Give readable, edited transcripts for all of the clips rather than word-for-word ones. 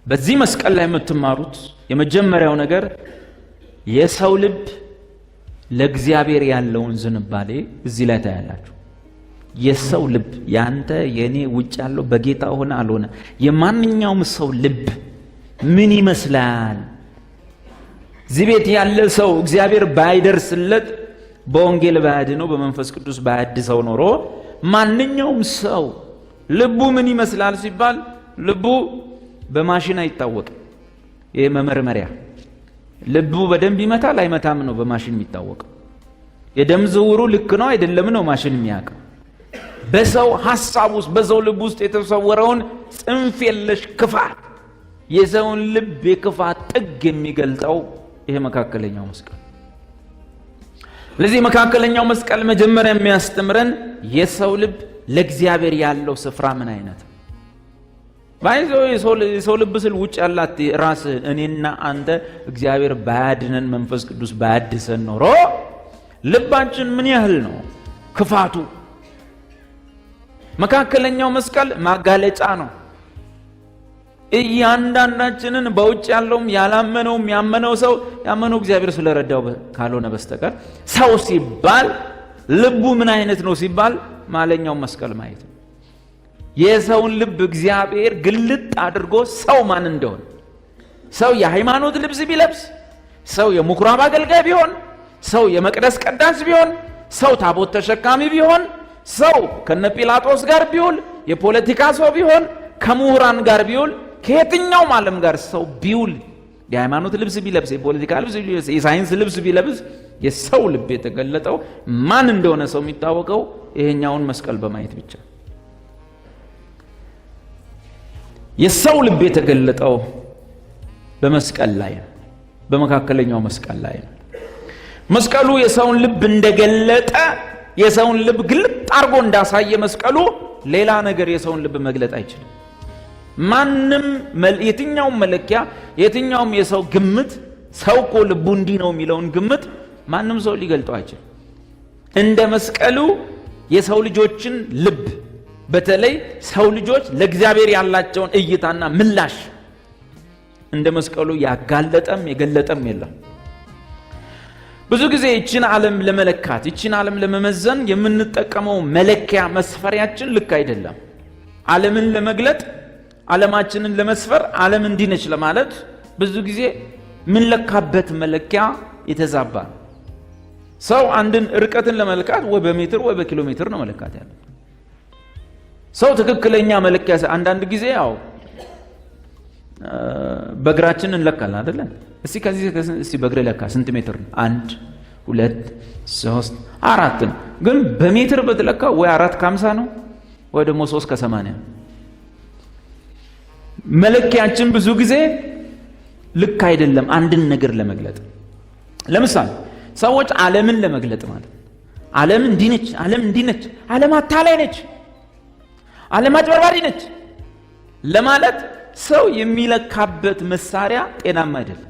በዚህ መስቀል ላይ የምትማሩት የመጀመሪያው ነገር የሰው ልብ ለእግዚአብሔር ያለውን ዝንባሌ እዚህ ላይ ታያላችሁ። የሰው ልብ ያንተ የኔ ውጭ ያለው በጌታ ሆነ አልሆነ የማንኛውም ሰው ልብ ምን ይመስላል? እዚህ ቤት ያለ ሰው እግዚአብሔር ባይደርስለት በወንጌል ባያድነው በመንፈስ ቅዱስ ባያድሰው ኖሮ ማንኛውም ሰው ልቡ ምን ይመስላል ሲባል ልቡ በማሽን አይታወቅም። ይሄ መመርመሪያ ልቡ በደንብ ይመታል አይመታም ነው በማሽን የሚታወቀው። የደም ዝውውሩ ልክ ነው አይደለም ነው ማሽን የሚያውቀው። በሰው ሐሳብ ውስጥ በሰው ልብ ውስጥ የተሰወረውን ጽንፍ የለሽ ክፋት የሰውን ልብ የክፋት ጥግ የሚገልጠው ይሄ መካከለኛው መስቀል። ለዚህ መካከለኛው መስቀል መጀመሪያ የሚያስተምረን የሰው ልብ ለእግዚአብሔር ያለው ስፍራ ምን አይነት ባይዘው የሰው ልብ ስል ውጭ ያላት ራስ እኔና አንተ እግዚአብሔር ባያድነን መንፈስ ቅዱስ ባያድሰን ኖሮ ልባችን ምን ያህል ነው ክፋቱ? መካከለኛው መስቀል ማጋለጫ ነው። እያንዳንዳችንን በውጭ ያለውም ያላመነውም ያመነው ሰው ያመነው እግዚአብሔር ስለረዳው ካልሆነ በስተቀር ሰው ሲባል ልቡ ምን አይነት ነው ሲባል ማለኛው መስቀል ማየት ነው። የሰውን ልብ እግዚአብሔር ግልጥ አድርጎ ሰው ማን እንደሆነ ሰው የሃይማኖት ልብስ ቢለብስ፣ ሰው የምኩራብ አገልጋይ ቢሆን፣ ሰው የመቅደስ ቀዳስ ቢሆን፣ ሰው ታቦት ተሸካሚ ቢሆን፣ ሰው ከነ ጲላጦስ ጋር ቢውል፣ የፖለቲካ ሰው ቢሆን፣ ከምሁራን ጋር ቢውል፣ ከየትኛውም ዓለም ጋር ሰው ቢውል፣ የሃይማኖት ልብስ ቢለብስ፣ የፖለቲካ ልብስ ቢለብስ፣ የሳይንስ ልብስ ቢለብስ የሰው ልብ የተገለጠው ማን እንደሆነ ሰው የሚታወቀው ይሄኛውን መስቀል በማየት ብቻ። የሰው ልብ የተገለጠው በመስቀል ላይ ነው፣ በመካከለኛው መስቀል ላይ ነው። መስቀሉ የሰውን ልብ እንደገለጠ የሰውን ልብ ግልጥ አድርጎ እንዳሳየ መስቀሉ ሌላ ነገር የሰውን ልብ መግለጥ አይችልም። ማንም የትኛውም መለኪያ የትኛውም የሰው ግምት ሰው እኮ ልቡ እንዲህ ነው የሚለውን ግምት ማንም ሰው ሊገልጠው አይችልም። እንደ መስቀሉ የሰው ልጆችን ልብ በተለይ ሰው ልጆች ለእግዚአብሔር ያላቸውን እይታና ምላሽ እንደ መስቀሉ ያጋለጠም የገለጠም የለም። ብዙ ጊዜ ይችን ዓለም ለመለካት ይችን ዓለም ለመመዘን የምንጠቀመው መለኪያ መስፈሪያችን ልክ አይደለም። ዓለምን ለመግለጥ ዓለማችንን ለመስፈር ዓለም እንዲህ ነች ለማለት ብዙ ጊዜ ምን ለካበት መለኪያ የተዛባ ነው። ሰው አንድን ርቀትን ለመለካት ወይ በሜትር ወይ በኪሎ ሜትር ነው መለካት ያለው። ሰው ትክክለኛ መለኪያ አንዳንድ ጊዜ ያው በእግራችን እንለካለን አይደለ? እስቲ ከዚህ እስቲ በእግሬ ለካ ስንት ሜትር ነው? 1 2 3 4 ነው። ግን በሜትር በተለካ ወይ 4 ከ50 ነው ወይ ደግሞ 3 ከ80 ነው። መለኪያችን ብዙ ጊዜ ልክ አይደለም አንድን ነገር ለመግለጥ። ለምሳሌ ሰዎች ዓለምን ለመግለጥ ማለት ዓለም እንዲህ ነች፣ ዓለም እንዲህ ነች፣ ዓለም አታላይ ነች፣ ዓለም አጭበርባሪ ነች ለማለት ሰው የሚለካበት መሳሪያ ጤናማ አይደለም።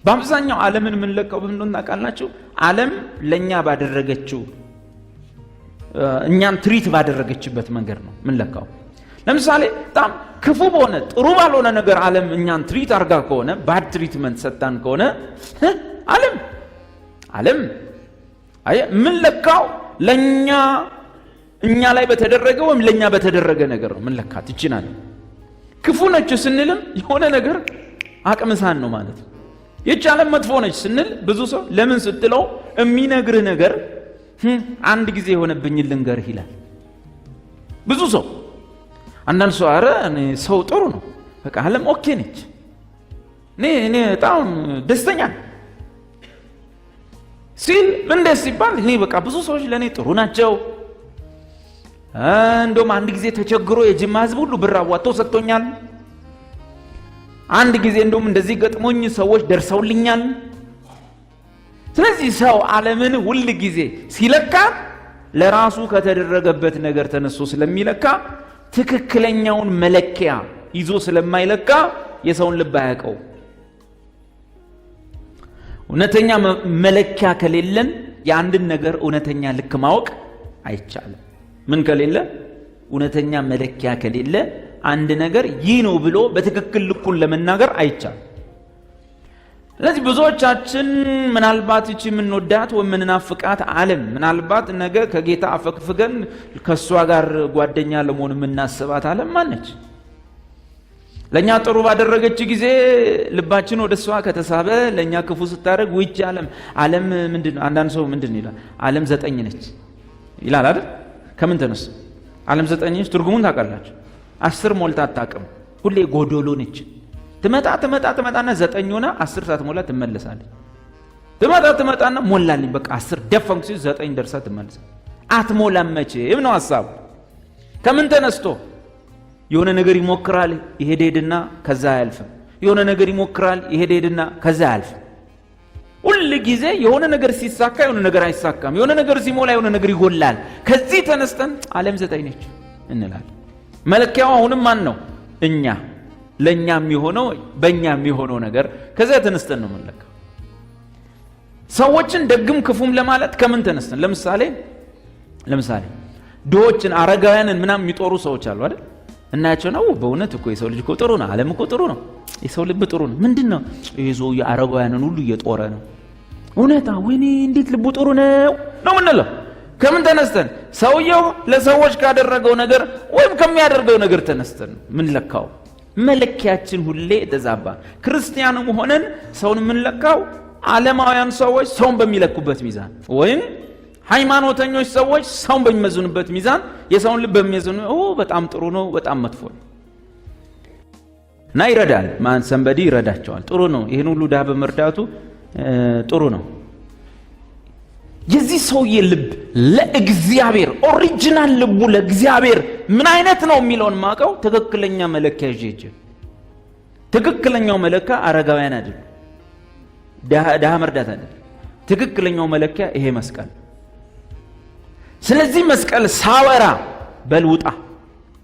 በአብዛኛው ዓለምን የምንለካው በምን እንደሆነ ታውቃላችሁ? ዓለም ለኛ ባደረገችው እኛን ትሪት ባደረገችበት መንገድ ነው የምንለካው። ለምሳሌ በጣም ክፉ በሆነ ጥሩ ባልሆነ ነገር ዓለም እኛን ትሪት አርጋ ከሆነ ባድ ትሪትመንት ሰጣን ከሆነ ዓለም ምን ለካው ለኛ እኛ ላይ በተደረገ ወይም ለኛ በተደረገ ነገር ነው ምን ለካት ይችላል። ክፉ ነች ስንልም የሆነ ነገር አቅምሳን ነው ማለት ነው። ይህች ዓለም መጥፎ ነች ስንል ብዙ ሰው ለምን ስትለው የሚነግርህ ነገር አንድ ጊዜ የሆነብኝ ልንገርህ ይላል። ብዙ ሰው አንዳንድ ሰው አረ እኔ ሰው ጥሩ ነው በቃ ዓለም ኦኬ ነች እኔ በጣም ደስተኛ ሲል ምን ደስ ይባል እኔ በቃ ብዙ ሰዎች ለኔ ጥሩ ናቸው። እንደውም አንድ ጊዜ ተቸግሮ የጅማ ህዝብ ሁሉ ብር አዋጥተው ሰጥቶኛል። አንድ ጊዜ እንደውም እንደዚህ ገጥሞኝ ሰዎች ደርሰውልኛል። ስለዚህ ሰው ዓለምን ሁሉ ጊዜ ሲለካ ለራሱ ከተደረገበት ነገር ተነስቶ ስለሚለካ ትክክለኛውን መለኪያ ይዞ ስለማይለካ የሰውን ልብ አያውቀው። እውነተኛ መለኪያ ከሌለን የአንድን ነገር እውነተኛ ልክ ማወቅ አይቻልም። ምን ከሌለ? እውነተኛ መለኪያ ከሌለ አንድ ነገር ይህ ነው ብሎ በትክክል ልኩን ለመናገር አይቻልም። ስለዚህ ብዙዎቻችን ምናልባት እቺ የምንወዳት ወይ የምንናፍቃት ዓለም ምናልባት ነገ ከጌታ አፈክፍገን ከሷ ጋር ጓደኛ ለመሆን የምናስባት ዓለም ማነች? ለኛ ጥሩ ባደረገች ጊዜ ልባችን ወደ እሷ ከተሳበ ለኛ ክፉ ስታደርግ ውጭ ዓለም ምንድነው? አንዳንድ ሰው ምንድነው ይላል? ዓለም 9 ነች ይላል አይደል? ከምን ተነስ? ዓለም 9 ነች ትርጉሙን ታውቃላችሁ? 10 ሞልታ አታውቅም። ሁሌ ጎዶሎ ነች። ትመጣና 9 ሆና 10 ሳትሞላ ትመለሳለች። ትመጣና ሞላልኝ በቃ 10 ደፈንኩ ሲል 9 ደርሳ ትመለሳለች። አትሞላም መቼም ነው ሐሳቡ። ከምን ተነስቶ? የሆነ ነገር ይሞክራል ይሄድና ከዛ አያልፍም። የሆነ ነገር ይሞክራል ይሄድና ከዛ አያልፍም። ሁሉ ጊዜ የሆነ ነገር ሲሳካ የሆነ ነገር አይሳካም። የሆነ ነገር ሲሞላ የሆነ ነገር ይጎላል። ከዚህ ተነስተን ዓለም 9 ነች እንላለን። መለኪያው አሁንም ማን ነው? እኛ። ለኛ የሚሆነው በእኛ የሚሆነው ነገር ከዛ ተነስተን ነው የምንለካው። ሰዎችን ደግም ክፉም ለማለት ከምን ተነስተን? ለምሳሌ ድሆችን አረጋውያንን ምናምን የሚጦሩ ሰዎች አሉ አይደል? እናያቸው ነው በእውነት እኮ የሰው ልጅ እኮ ጥሩ ነው፣ ዓለም እኮ ጥሩ ነው፣ የሰው ልብ ጥሩ ነው። ምንድነው ይሄው የአረጋውያንን ሁሉ እየጦረ ነው? እውነታ ወይኔ እንዴት ልቡ ጥሩ ነው ምንለው? ከምን ተነስተን? ሰውየው ለሰዎች ካደረገው ነገር ወይም ከሚያደርገው ነገር ተነስተን ምን ለካው? መለኪያችን ሁሌ ተዛባ። ክርስቲያንም ሆነን ሰውን ምን ለካው? ዓለማውያን ሰዎች ሰውን በሚለኩበት ሚዛን ወይም ሃይማኖተኞች ሰዎች ሰውን በሚመዝኑበት ሚዛን የሰውን ልብ በሚመዝኑ በጣም ጥሩ ነው በጣም መጥፎ ነው እና ይረዳል ማን ሰንበዲ ይረዳቸዋል ጥሩ ነው ይሄን ሁሉ ዳህ በመርዳቱ ጥሩ ነው። የዚህ ሰውዬ ልብ ለእግዚአብሔር ኦሪጂናል ልቡ ለእግዚአብሔር ምን አይነት ነው የሚለውን ማቀው ትክክለኛ መለኪያ ይዤ ትክክለኛው መለካ አረጋውያን አይደል ዳህ መርዳት አይደል ትክክለኛው መለኪያ ይሄ መስቀል። ስለዚህ መስቀል ሳወራ በልውጣ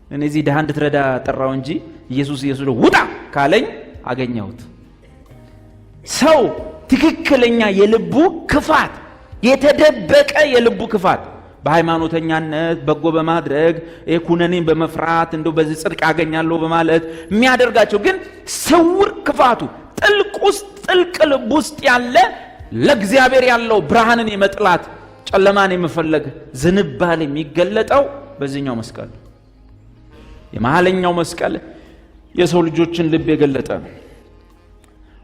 እነዚህ ዳህ እንድትረዳ ጠራው እንጂ ኢየሱስ ውጣ ካለኝ አገኘሁት። ሰው ትክክለኛ የልቡ ክፋት የተደበቀ የልቡ ክፋት በሃይማኖተኛነት በጎ በማድረግ ኩነኔን በመፍራት እንደው በዚህ ጽድቅ አገኛለሁ በማለት የሚያደርጋቸው ግን ስውር ክፋቱ ጥልቅ ልብ ውስጥ ያለ ለእግዚአብሔር ያለው ብርሃንን የመጥላት ጨለማን የመፈለግ ዝንባሌ የሚገለጠው በዚህኛው መስቀል። የመሐለኛው መስቀል የሰው ልጆችን ልብ የገለጠ ነው።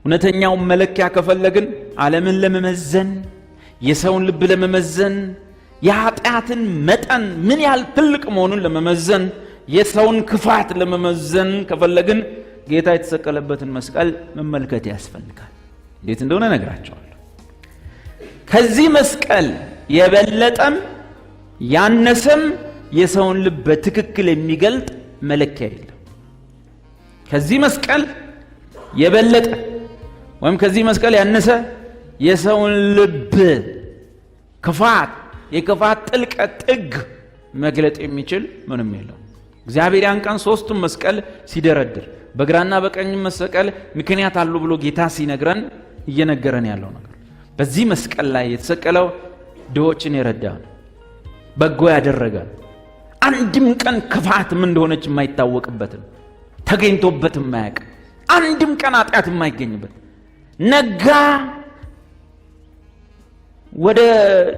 እውነተኛው መለኪያ ከፈለግን ዓለምን ለመመዘን የሰውን ልብ ለመመዘን የኃጢአትን መጠን ምን ያህል ትልቅ መሆኑን ለመመዘን የሰውን ክፋት ለመመዘን ከፈለግን ጌታ የተሰቀለበትን መስቀል መመልከት ያስፈልጋል። እንዴት እንደሆነ ነግራቸዋለሁ። ከዚህ መስቀል የበለጠም ያነሰም የሰውን ልብ በትክክል የሚገልጥ መለኪያ የለም። ከዚህ መስቀል የበለጠ ወይም ከዚህ መስቀል ያነሰ የሰውን ልብ የክፋት ጥልቀት ጥግ መግለጥ የሚችል ምንም የለም። እግዚአብሔር ያን ቀን ሶስቱም መስቀል ሲደረድር በግራና በቀኝ መሰቀል ምክንያት አሉ ብሎ ጌታ ሲነግረን እየነገረን ያለው ነገር በዚህ መስቀል ላይ የተሰቀለው ድሆችን የረዳ በጎ ያደረገ አንድም ቀን ክፋት ምን እንደሆነች የማይታወቅበት ተገኝቶበት የማያውቅ አንድም ቀን ኃጢአት የማይገኝበት ነጋ ወደ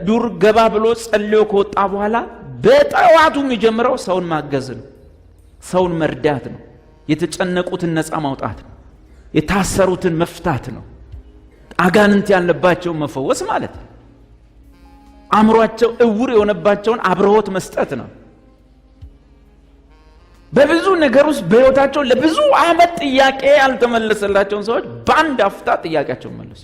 ዱር ገባ ብሎ ጸልዮ ከወጣ በኋላ በጠዋቱ የሚጀምረው ሰውን ማገዝ ነው፣ ሰውን መርዳት ነው፣ የተጨነቁትን ነፃ ማውጣት ነው፣ የታሰሩትን መፍታት ነው፣ አጋንንት ያለባቸው መፈወስ ማለት ነው፣ አእምሯቸው እውር የሆነባቸውን አብርሆት መስጠት ነው። በብዙ ነገር ውስጥ በህይወታቸው ለብዙ ዓመት ጥያቄ ያልተመለሰላቸውን ሰዎች በአንድ አፍታ ጥያቄያቸው መለሱ።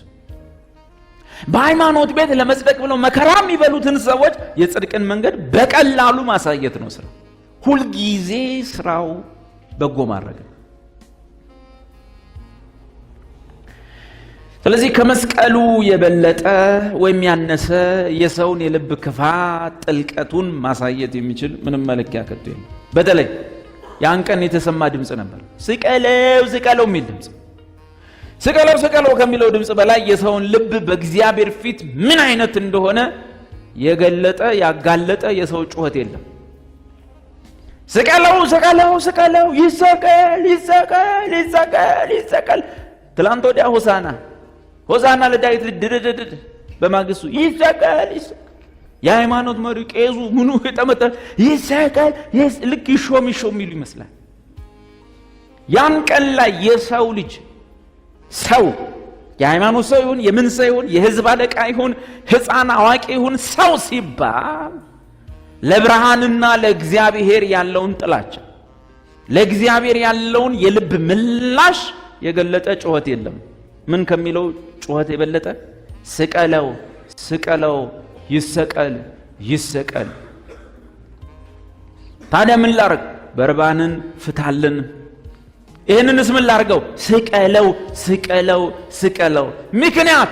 በሃይማኖት ቤት ለመጽደቅ ብለው መከራ የሚበሉትን ሰዎች የጽድቅን መንገድ በቀላሉ ማሳየት ነው ስራው። ሁልጊዜ ስራው በጎ ማድረግ። ስለዚህ ከመስቀሉ የበለጠ ወይም ያነሰ የሰውን የልብ ክፋት ጥልቀቱን ማሳየት የሚችል ምንም መለኪያ ከቶ የለም። በተለይ ያን ቀን የተሰማ ድምጽ ነበር፣ ስቀለው የሚል ድምጽ። ስቀለው ከሚለው ድምጽ በላይ የሰውን ልብ በእግዚአብሔር ፊት ምን አይነት እንደሆነ የገለጠ ያጋለጠ የሰው ጩኸት የለም። ስቀለው ይሰቀል። ትላንት ወዲያ ሆሳና ለዳዊት ድድድድ፣ በማግስቱ ይሰቀል። የሃይማኖት መሪ ቄሱ ምኑ የጠመጠ ይሰቀል፣ ልክ ይሾም ይሉ ይመስላል። ያን ቀን ላይ የሰው ልጅ ሰው የሃይማኖት ሰው ይሁን የምን ሰው ይሁን የህዝብ አለቃ ይሁን ሕፃን አዋቂ ይሁን ሰው ሲባል ለብርሃንና ለእግዚአብሔር ያለውን ጥላቻ ለእግዚአብሔር ያለውን የልብ ምላሽ የገለጠ ጩኸት የለም። ምን ከሚለው ጩኸት የበለጠ ስቀለው ይሰቀል። ታዲያ ምን ላርግ? በርባንን ፍታልን። ይህንንስ ምን ላርገው? ስቀለው። ምክንያት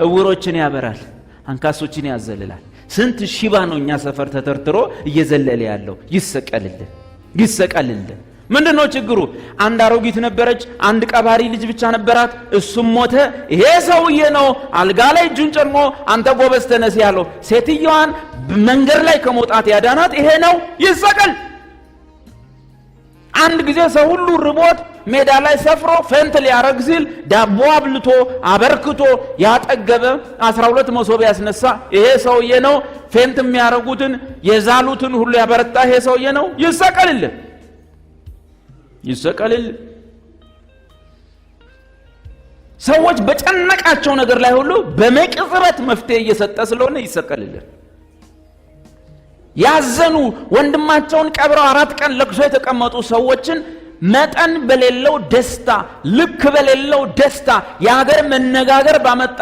እውሮችን ያበራል፣ አንካሶችን ያዘልላል። ስንት ሺባ ነው እኛ ሰፈር ተተርትሮ እየዘለለ ያለው። ይሰቀልልን። ምንድነው ችግሩ? አንድ አሮጊት ነበረች፣ አንድ ቀባሪ ልጅ ብቻ ነበራት፣ እሱም ሞተ። ይሄ ሰውዬ ነው አልጋ ላይ እጁን ጨርሞ አንተ ጎበዝ ተነስ ያለው። ሴትዮዋን መንገድ ላይ ከመውጣት ያዳናት ይሄ ነው። ይሰቀል። አንድ ጊዜ ሰው ሁሉ ርቦት ሜዳ ላይ ሰፍሮ ፈንት ሊያረግ ሲል ዳቦ አብልቶ አበርክቶ ያጠገበ 12 መሶብ ያስነሳ ይሄ ሰውዬ ነው። ፈንት የሚያረጉትን የዛሉትን ሁሉ ያበረታ ይሄ ሰውዬ ነው። ይሰቀልልን። ሰዎች በጨነቃቸው ነገር ላይ ሁሉ በመቅጽበት መፍትሄ እየሰጠ ስለሆነ ይሰቀልልን። ያዘኑ ወንድማቸውን ቀብረው 4 ቀን ለቅሶ የተቀመጡ ሰዎችን መጠን በሌለው ደስታ፣ ልክ በሌለው ደስታ፣ የሀገር መነጋገር ባመጣ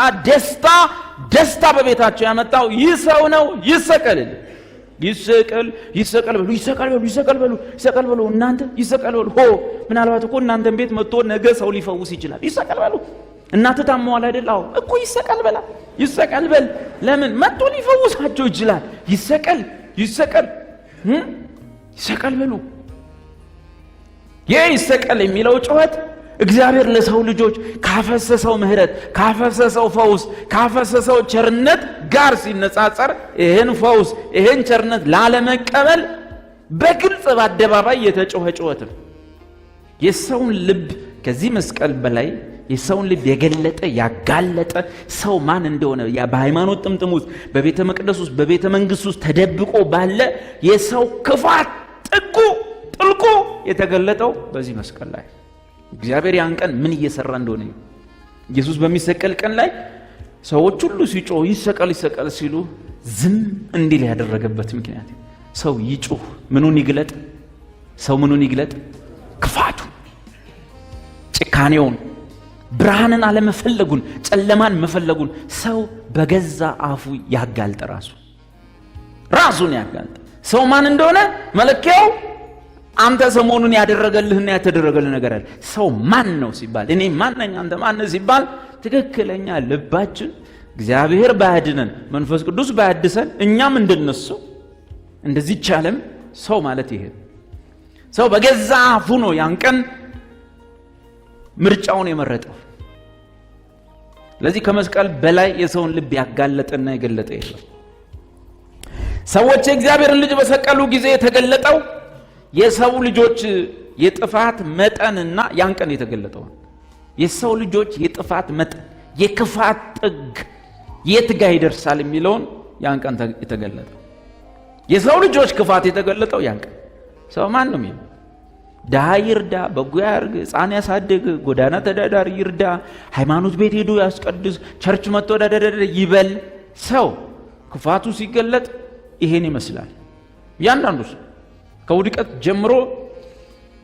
ደስታ በቤታቸው ያመጣው ይህ ሰው ነው። ይሰቀልልን። ይሰቀል በሉ እናንተ ይሰቀል በሉ። ምናልባት እኮ እናንተን ቤት መጥቶ ነገ ሰው ሊፈውስ ይችላል። ይሰቀል በሉ። እናንተ ታመዋል አይደል? አዎ እኮ ይሰቀል በል። ለምን መጥቶ ሊፈውሳቸው ይችላል። ይሰቀል በሉ። ይህ ይሰቀል የሚለው ጩኸት እግዚአብሔር ለሰው ልጆች ካፈሰሰው ምህረት፣ ካፈሰሰው ፈውስ፣ ካፈሰሰው ቸርነት ጋር ሲነጻጸር ይህን ፈውስ ይህን ቸርነት ላለመቀበል በግልጽ በአደባባይ የተጮኸ ጩኸት ነው። የሰውን ልብ ከዚህ መስቀል በላይ የሰውን ልብ የገለጠ ያጋለጠ ሰው ማን እንደሆነ በሃይማኖት ጥምጥም ውስጥ በቤተ መቅደስ ውስጥ በቤተ መንግስት ውስጥ ተደብቆ ባለ የሰው ክፋት ጥልቁ የተገለጠው በዚህ መስቀል ላይ እግዚአብሔር ያን ቀን ምን እየሰራ እንደሆነ ኢየሱስ በሚሰቀል ቀን ላይ ሰዎች ሁሉ ሲጮህ ይሰቀል ሲሉ ዝም እንዲል ያደረገበት ምክንያት ሰው ይጮህ ምኑን ይግለጥ? ክፋቱ፣ ጭካኔውን፣ ብርሃንን አለመፈለጉን፣ ጨለማን መፈለጉን ሰው በገዛ አፉ ያጋልጥ። ራሱን ያጋልጥ። ሰው ማን እንደሆነ መለኪያው አንተ ሰሞኑን ያደረገልህና ያተደረገልህ ነገር አለ። ሰው ማን ነው ሲባል እኔ ማን ነኝ አንተ ማን ነህ ሲባል ትክክለኛ ልባችን እግዚአብሔር ባያድነን መንፈስ ቅዱስ ባያድሰን እኛም እንደነሱ እንደዚህ ቻለም ሰው ማለት ይሄ ሰው በገዛ አፉ ነው ያን ቀን ምርጫውን የመረጠው። ለዚህ ከመስቀል በላይ የሰውን ልብ ያጋለጠና የገለጠ የለም። ሰዎች የእግዚአብሔርን ልጅ በሰቀሉ ጊዜ የተገለጠው የሰው ልጆች የጥፋት መጠንና ያን ቀን የተገለጠው የሰው ልጆች የጥፋት መጠን የክፋት ጥግ የት ጋር ይደርሳል የሚለውን ያን ቀን የተገለጠው። የሰው ልጆች ክፋት የተገለጠው ያን ቀን ሰው ማን ነው የሚለው ድሃ ይርዳ፣ በጎ ያርግ፣ ሕፃን ያሳድግ፣ ጎዳና ተዳዳሪ ይርዳ፣ ሃይማኖት ቤት ሄዱ ያስቀድስ፣ ቸርች መጥቶ ዳዳዳ ይበል። ሰው ክፋቱ ሲገለጥ ይሄን ይመስላል። ያንዳንዱ ሰው ከውድቀት ጀምሮ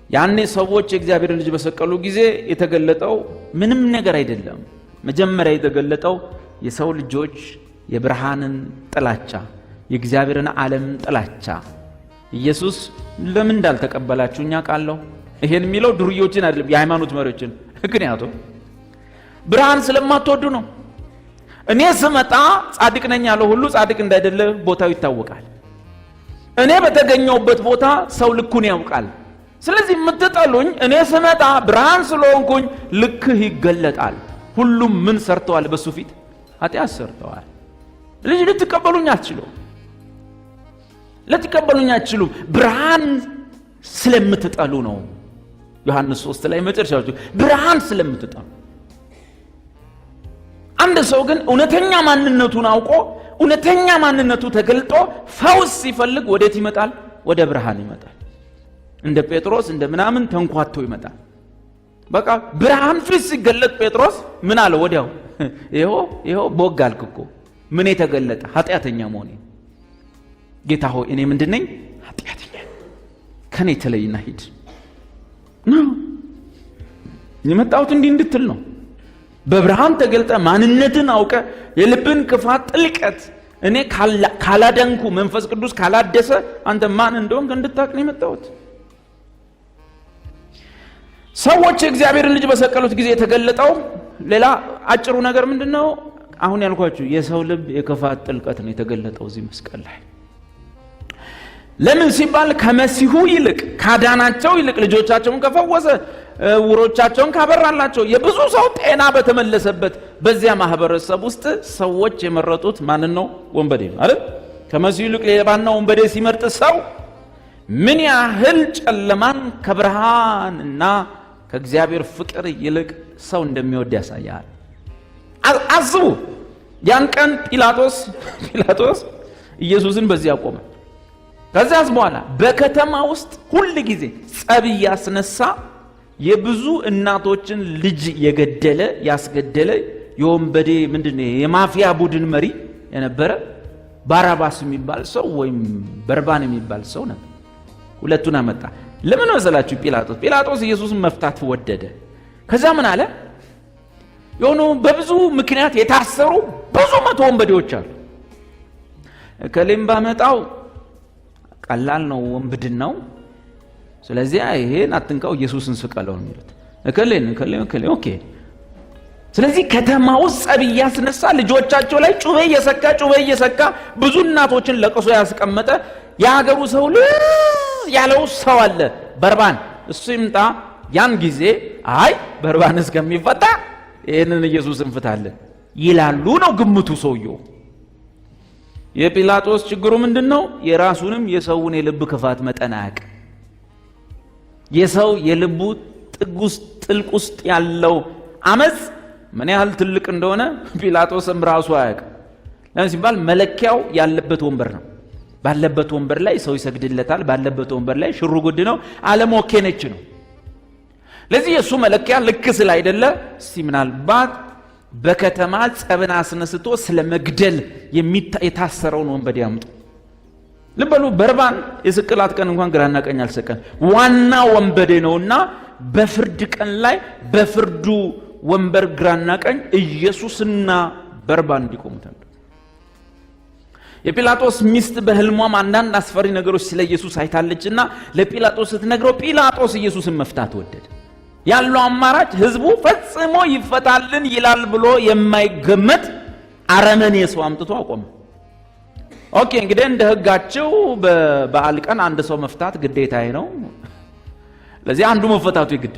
ያኔ ሰዎች የእግዚአብሔር ልጅ በሰቀሉ ጊዜ የተገለጠው ምንም ነገር አይደለም። መጀመሪያ የተገለጠው የሰው ልጆች የብርሃንን ጥላቻ፣ የእግዚአብሔርን ዓለም ጥላቻ። ኢየሱስ ለምን እንዳልተቀበላችሁኛ ቃለው ይሄን የሚለው ዱርዮችን አይደለም የሃይማኖት መሪዎችን። ምክንያቱም ብርሃን ስለማትወዱ ነው። እኔ ስመጣ ጻድቅ ነኝ ያለው ሁሉ ጻድቅ እንዳይደለ ቦታው ይታወቃል። እኔ በተገኘውበት ቦታ ሰው ልኩን ያውቃል። ስለዚህ የምትጠሉኝ እኔ ስመጣ ብርሃን ስለሆንኩኝ ልክህ ይገለጣል። ሁሉም ምን ሰርተዋል? በሱ ፊት ኃጢአት ሰርተዋል። ልጅ ልትቀበሉኝ አትችሉም። ብርሃን ስለምትጠሉ ነው። ዮሐንስ 3 ላይ መጨረሻው ብርሃን ስለምትጠሉ። አንድ ሰው ግን እውነተኛ ማንነቱን አውቆ እውነተኛ ማንነቱ ተገልጦ ፈውስ ሲፈልግ ወዴት ይመጣል? ወደ ብርሃን ይመጣል። እንደ ጴጥሮስ እንደ ምናምን ተንኳቶ ይመጣል። በቃ ብርሃን ፊት ሲገለጥ ጴጥሮስ ምን አለ? ወዲያው ይሄው ቦግ አልክ እኮ። ምን የተገለጠ? ኃጢአተኛ መሆኔ። ጌታ ሆይ እኔ ምንድነኝ? ኃጢአተኛ። ከኔ ተለይና ሂድ ነው የመጣሁት እንዲህ እንድትል ነው። በብርሃን ተገልጠ ማንነትን አውቀ የልብን ክፋት ጥልቀት እኔ ካላደንኩ መንፈስ ቅዱስ ካላደሰ አንተ ማን እንደሆንክ እንድታውቅ ነው የመጣሁት። ሰዎች የእግዚአብሔርን ልጅ በሰቀሉት ጊዜ የተገለጠው ሌላ አጭሩ ነገር ምንድነው? አሁን ያልኳችሁ የሰው ልብ የክፋት ጥልቀት ነው የተገለጠው እዚህ መስቀል ላይ። ለምን ሲባል ከመሲሁ ይልቅ ካዳናቸው ይልቅ ልጆቻቸውን ከፈወሰ ውሮቻቸውን ካበራላቸው የብዙ ሰው ጤና በተመለሰበት በዚያ ማህበረሰብ ውስጥ ሰዎች የመረጡት ማንን ነው? ወንበዴ ነው አይደል? ከመሲሁ ይልቅ ሌባና ወንበዴ ሲመርጥ ሰው ምን ያህል ጨለማን ከብርሃንና ከእግዚአብሔር ፍቅር ይልቅ ሰው እንደሚወድ ያሳያል። አስቡ። ያን ቀን ጲላጦስ ኢየሱስን በዚያ ቆመ። ከዚያስ በኋላ በከተማ ውስጥ ሁሉ ጊዜ ጸብ ያስነሳ የብዙ እናቶችን ልጅ የገደለ ያስገደለ የወንበዴ ምንድነው የማፊያ ቡድን መሪ የነበረ ባራባስ የሚባል ሰው ወይም በርባን የሚባል ሰው ነበር። ሁለቱን አመጣ። ለምን መሰላችሁ? ጲላጦስ ኢየሱስን መፍታት ወደደ። ከዛ ምን አለ? የሆኑ በብዙ ምክንያት የታሰሩ ብዙ መቶ ወንበዴዎች አሉ። ከሌም ባመጣው ቀላል ነው ወንብድናው፣ ስለዚህ ይሄን አትንካው ኢየሱስን ስቀለው ነው የሚሉት። እከሌን ኦኬ። ስለዚህ ከተማ ውስጥ ጸብ ያስነሳ ልጆቻቸው ላይ ጩቤ እየሰካ ብዙ እናቶችን ለቅሶ ያስቀመጠ የሀገሩ ሰው ያለው ሰው አለ በርባን። እሱ ይምጣ። ያን ጊዜ አይ በርባን እስከሚፈታ ይሄንን ኢየሱስን ፍታለን ይላሉ ነው ግምቱ ሰውየው። የጲላጦስ ችግሩ ምንድነው? የራሱንም የሰውን የልብ ክፋት መጠን አያውቅ። የሰው የልቡ ጥልቅ ውስጥ ያለው አመጽ ምን ያህል ትልቅ እንደሆነ ጲላጦስም ራሱ አያውቅ። ለምን ሲባል መለኪያው ያለበት ወንበር ነው። ባለበት ወንበር ላይ ሰው ይሰግድለታል። ባለበት ወንበር ላይ ሽሩጉድ ነው። ዓለም ኦኬ ነች ነው። ለዚህ የሱ መለኪያ ልክ ስላይደለ ምናልባት በከተማ ጸብን አስነስቶ ስለመግደል የታሰረውን ወንበዴ ያምጡ። ልበሉ በርባን የስቅላት ቀን እንኳን ግራና ቀኝ አልሰቀን ዋና ወንበዴ ነውና በፍርድ ቀን ላይ በፍርዱ ወንበር ግራና ቀኝ ኢየሱስና በርባን እንዲቆሙ ተንደ የጲላጦስ ሚስት በህልሟም አንዳንድ አስፈሪ ነገሮች ስለ ኢየሱስ አይታለችና ለጲላጦስ ስትነግረው ጲላጦስ ኢየሱስን መፍታት ወደደ። ያለው አማራጭ ህዝቡ ፈጽሞ ይፈታልን ይላል ብሎ የማይገመት አረመኔ ሰው አምጥቶ አቆመ። ኦኬ እንግዲህ እንደ ህጋቸው በበዓል ቀን አንድ ሰው መፍታት ግዴታዬ ነው። ለዚህ አንዱ መፈታቱ ይግድ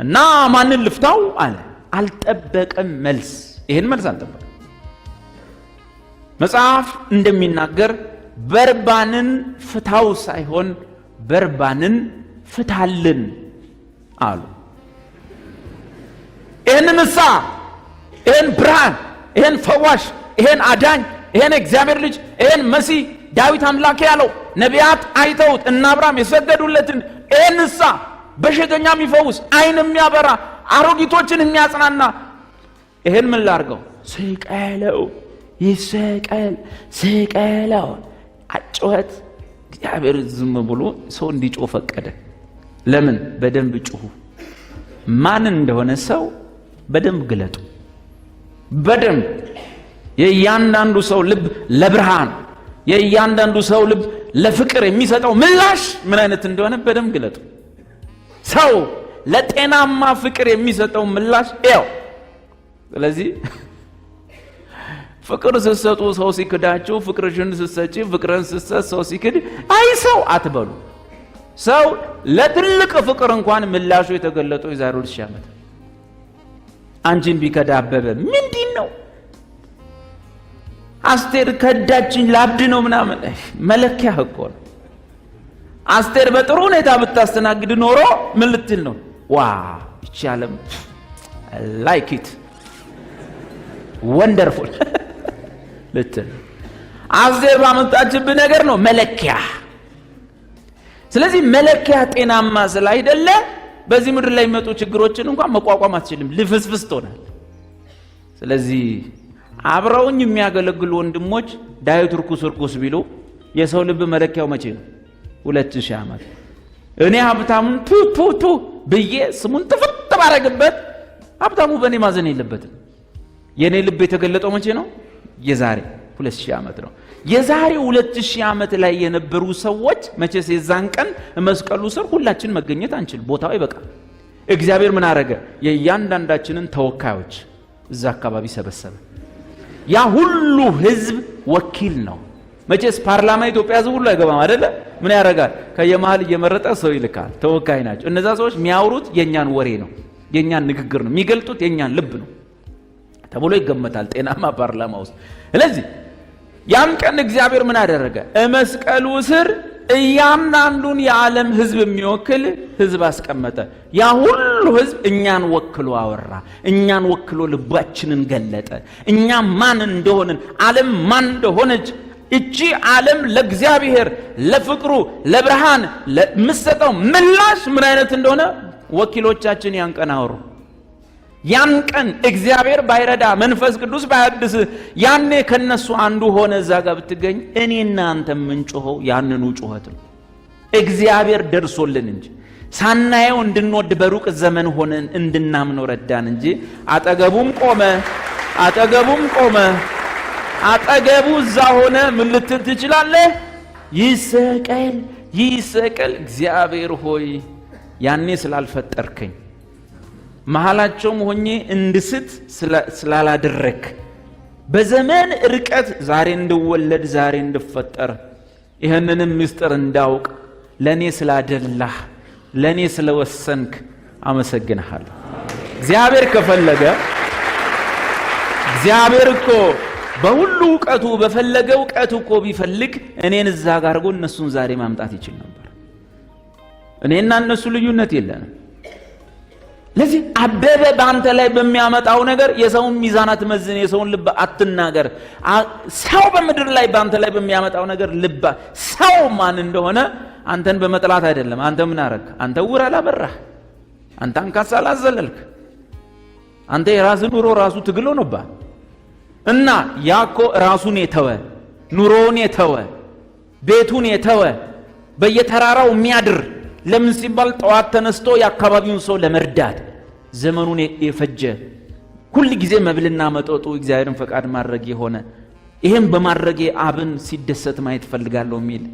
እና ማንን ልፍታው አለ። አልጠበቀም መልስ። ይሄን መልስ አልጠበቀም። መጽሐፍ እንደሚናገር በርባንን ፍታው ሳይሆን በርባንን ፍታልን አሉ። ይሄን ብርሃን፣ ይሄን ፈዋሽ፣ ይሄን አዳኝ፣ ይሄን እግዚአብሔር ልጅ፣ ይሄን መሲህ ዳዊት አምላክ ያለው ነቢያት አይተውት እና አብርሃም የሰገዱለትን ይሄን በሽተኛ የሚፈውስ አይን የሚያበራ አሮጊቶችን የሚያጽናና ይሄን ምን ላርገው? ስቀለው፣ ይሰቀል፣ ስቀለው። አጭወት እግዚአብሔር ዝም ብሎ ሰው እንዲጮህ ፈቀደ። ለምን? በደንብ ጩሁ። ማን እንደሆነ ሰው በደንብ ግለጡ። በደንብ የእያንዳንዱ ሰው ልብ ለብርሃን፣ የእያንዳንዱ ሰው ልብ ለፍቅር የሚሰጠው ምላሽ ምን አይነት እንደሆነ በደንብ ግለጡ። ሰው ለጤናማ ፍቅር የሚሰጠው ምላሽ ያው። ስለዚህ ፍቅር ስትሰጡ ሰው ሲክዳችሁ፣ ፍቅርሽን ስትሰጪ ፍቅርን ስትሰጥ ሰው ሲክድ አይ ሰው አትበሉ። ሰው ለትልቅ ፍቅር እንኳን ምላሹ የተገለጠው የዛሬ 2000 ዓመት አንቺን ቢከዳ አበበ ምንድነው? አስቴር ከዳችኝ ላብድ ነው ምናምን መለኪያ እኮ ነው። አስቴር በጥሩ ሁኔታ ብታስተናግድ ኖሮ ምን ልትል ነው? ዋ እቺ ዓለም ላይክ ኢት ወንደርፉል ልትል። አስቴር ባመጣችብህ ነገር ነው መለኪያ። ስለዚህ መለኪያ ጤናማ ስላይደለ በዚህ ምድር ላይ የሚመጡ ችግሮችን እንኳን መቋቋም አትችልም፣ ልፍስፍስ ትሆናል። ስለዚህ አብረውኝ የሚያገለግሉ ወንድሞች ዳዊት ርኩስ ቢሉ የሰው ልብ መለኪያው መቼ ነው? 2000 ዓመት። እኔ ሀብታሙን ቱ ብዬ ስሙን ጥፍጥ ባረግበት ሀብታሙ በእኔ ማዘን የለበትም። የእኔ ልብ የተገለጠው መቼ ነው? የዛሬ 2000 ዓመት ነው። የዛሬ 2000 ዓመት ላይ የነበሩ ሰዎች መቼስ የዛን ቀን መስቀሉ ስር ሁላችን መገኘት አንችል፣ ቦታው ይበቃል። እግዚአብሔር ምን አረገ? የእያንዳንዳችንን ተወካዮች እዛ አካባቢ ሰበሰበ። ያ ሁሉ ህዝብ ወኪል ነው። መቼስ ፓርላማ ኢትዮጵያ ህዝብ ሁሉ አይገባም አይደለ? ምን ያደርጋል? ከየመሃል እየመረጠ ሰው ይልካል። ተወካይ ናቸው እነዛ ሰዎች። የሚያወሩት የኛን ወሬ ነው፣ የኛን ንግግር ነው፣ የሚገልጡት የኛን ልብ ነው ተብሎ ይገመታል ጤናማ ፓርላማ ውስጥ። ስለዚህ ያን ቀን እግዚአብሔር ምን አደረገ? መስቀሉ ስር እያንዳንዱን የዓለም ህዝብ የሚወክል ህዝብ አስቀመጠ። ያ ሁሉ ህዝብ እኛን ወክሎ አወራ፣ እኛን ወክሎ ልባችንን ገለጠ። እኛ ማን እንደሆንን፣ ዓለም ማን እንደሆነች፣ እቺ ዓለም ለእግዚአብሔር ለፍቅሩ ለብርሃን ለምትሰጠው ምላሽ ምን አይነት እንደሆነ ወኪሎቻችን ያን ቀን አወሩ። ያን ቀን እግዚአብሔር ባይረዳ መንፈስ ቅዱስ ባያድስ ያኔ ከነሱ አንዱ ሆነ እዛ ጋር ብትገኝ እኔና አንተ የምንጮኸው ያንኑ ጩኸት ነው። እግዚአብሔር ደርሶልን እንጂ ሳናየው እንድንወድ በሩቅ ዘመን ሆነን እንድናምነው ረዳን እንጂ አጠገቡም ቆመ አጠገቡ እዛ ሆነ ምን ልትል ትችላለህ? ይሰቀል እግዚአብሔር ሆይ ያኔ ስላልፈጠርከኝ መሃላቸውም ሆኜ እንድስት ስላላደረክ በዘመን ርቀት ዛሬ እንድወለድ ዛሬ እንድፈጠር ይህንንም ምስጢር እንዳውቅ ለኔ ስላደላህ ለኔ ስለወሰንክ አመሰግንሃለሁ። እግዚአብሔር ከፈለገ እግዚአብሔር እኮ በሁሉ ዕውቀቱ በፈለገው ዕውቀቱ እኮ ቢፈልግ እኔን እዛ ጋር አድርጎ እነሱን ዛሬ ማምጣት ይችል ነበር። እኔና እነሱ ልዩነት የለንም። ለዚህ አበበ በአንተ ላይ በሚያመጣው ነገር የሰውን ሚዛን አትመዝን፣ የሰውን ልብ አትናገር። ሰው በምድር ላይ በአንተ ላይ በሚያመጣው ነገር ልብ ሰው ማን እንደሆነ አንተን በመጥላት አይደለም። አንተ ምን አረክ? አንተ ዕውር አላበራህ፣ አንተ አንካሳ አላዘለልክ፣ አንተ የራስህ ኑሮ ራሱ ትግል ሆነብህ እና ያኮ ራሱን የተወ ኑሮውን የተወ ቤቱን የተወ በየተራራው የሚያድር ለምን ሲባል ጠዋት ተነስቶ የአካባቢውን ሰው ለመርዳት ዘመኑን የፈጀ ሁሉ ጊዜ መብልና መጠጡ እግዚአብሔርን ፈቃድ ማድረግ የሆነ ይሄን በማድረጌ አብን ሲደሰት ማየት ፈልጋለሁ የሚል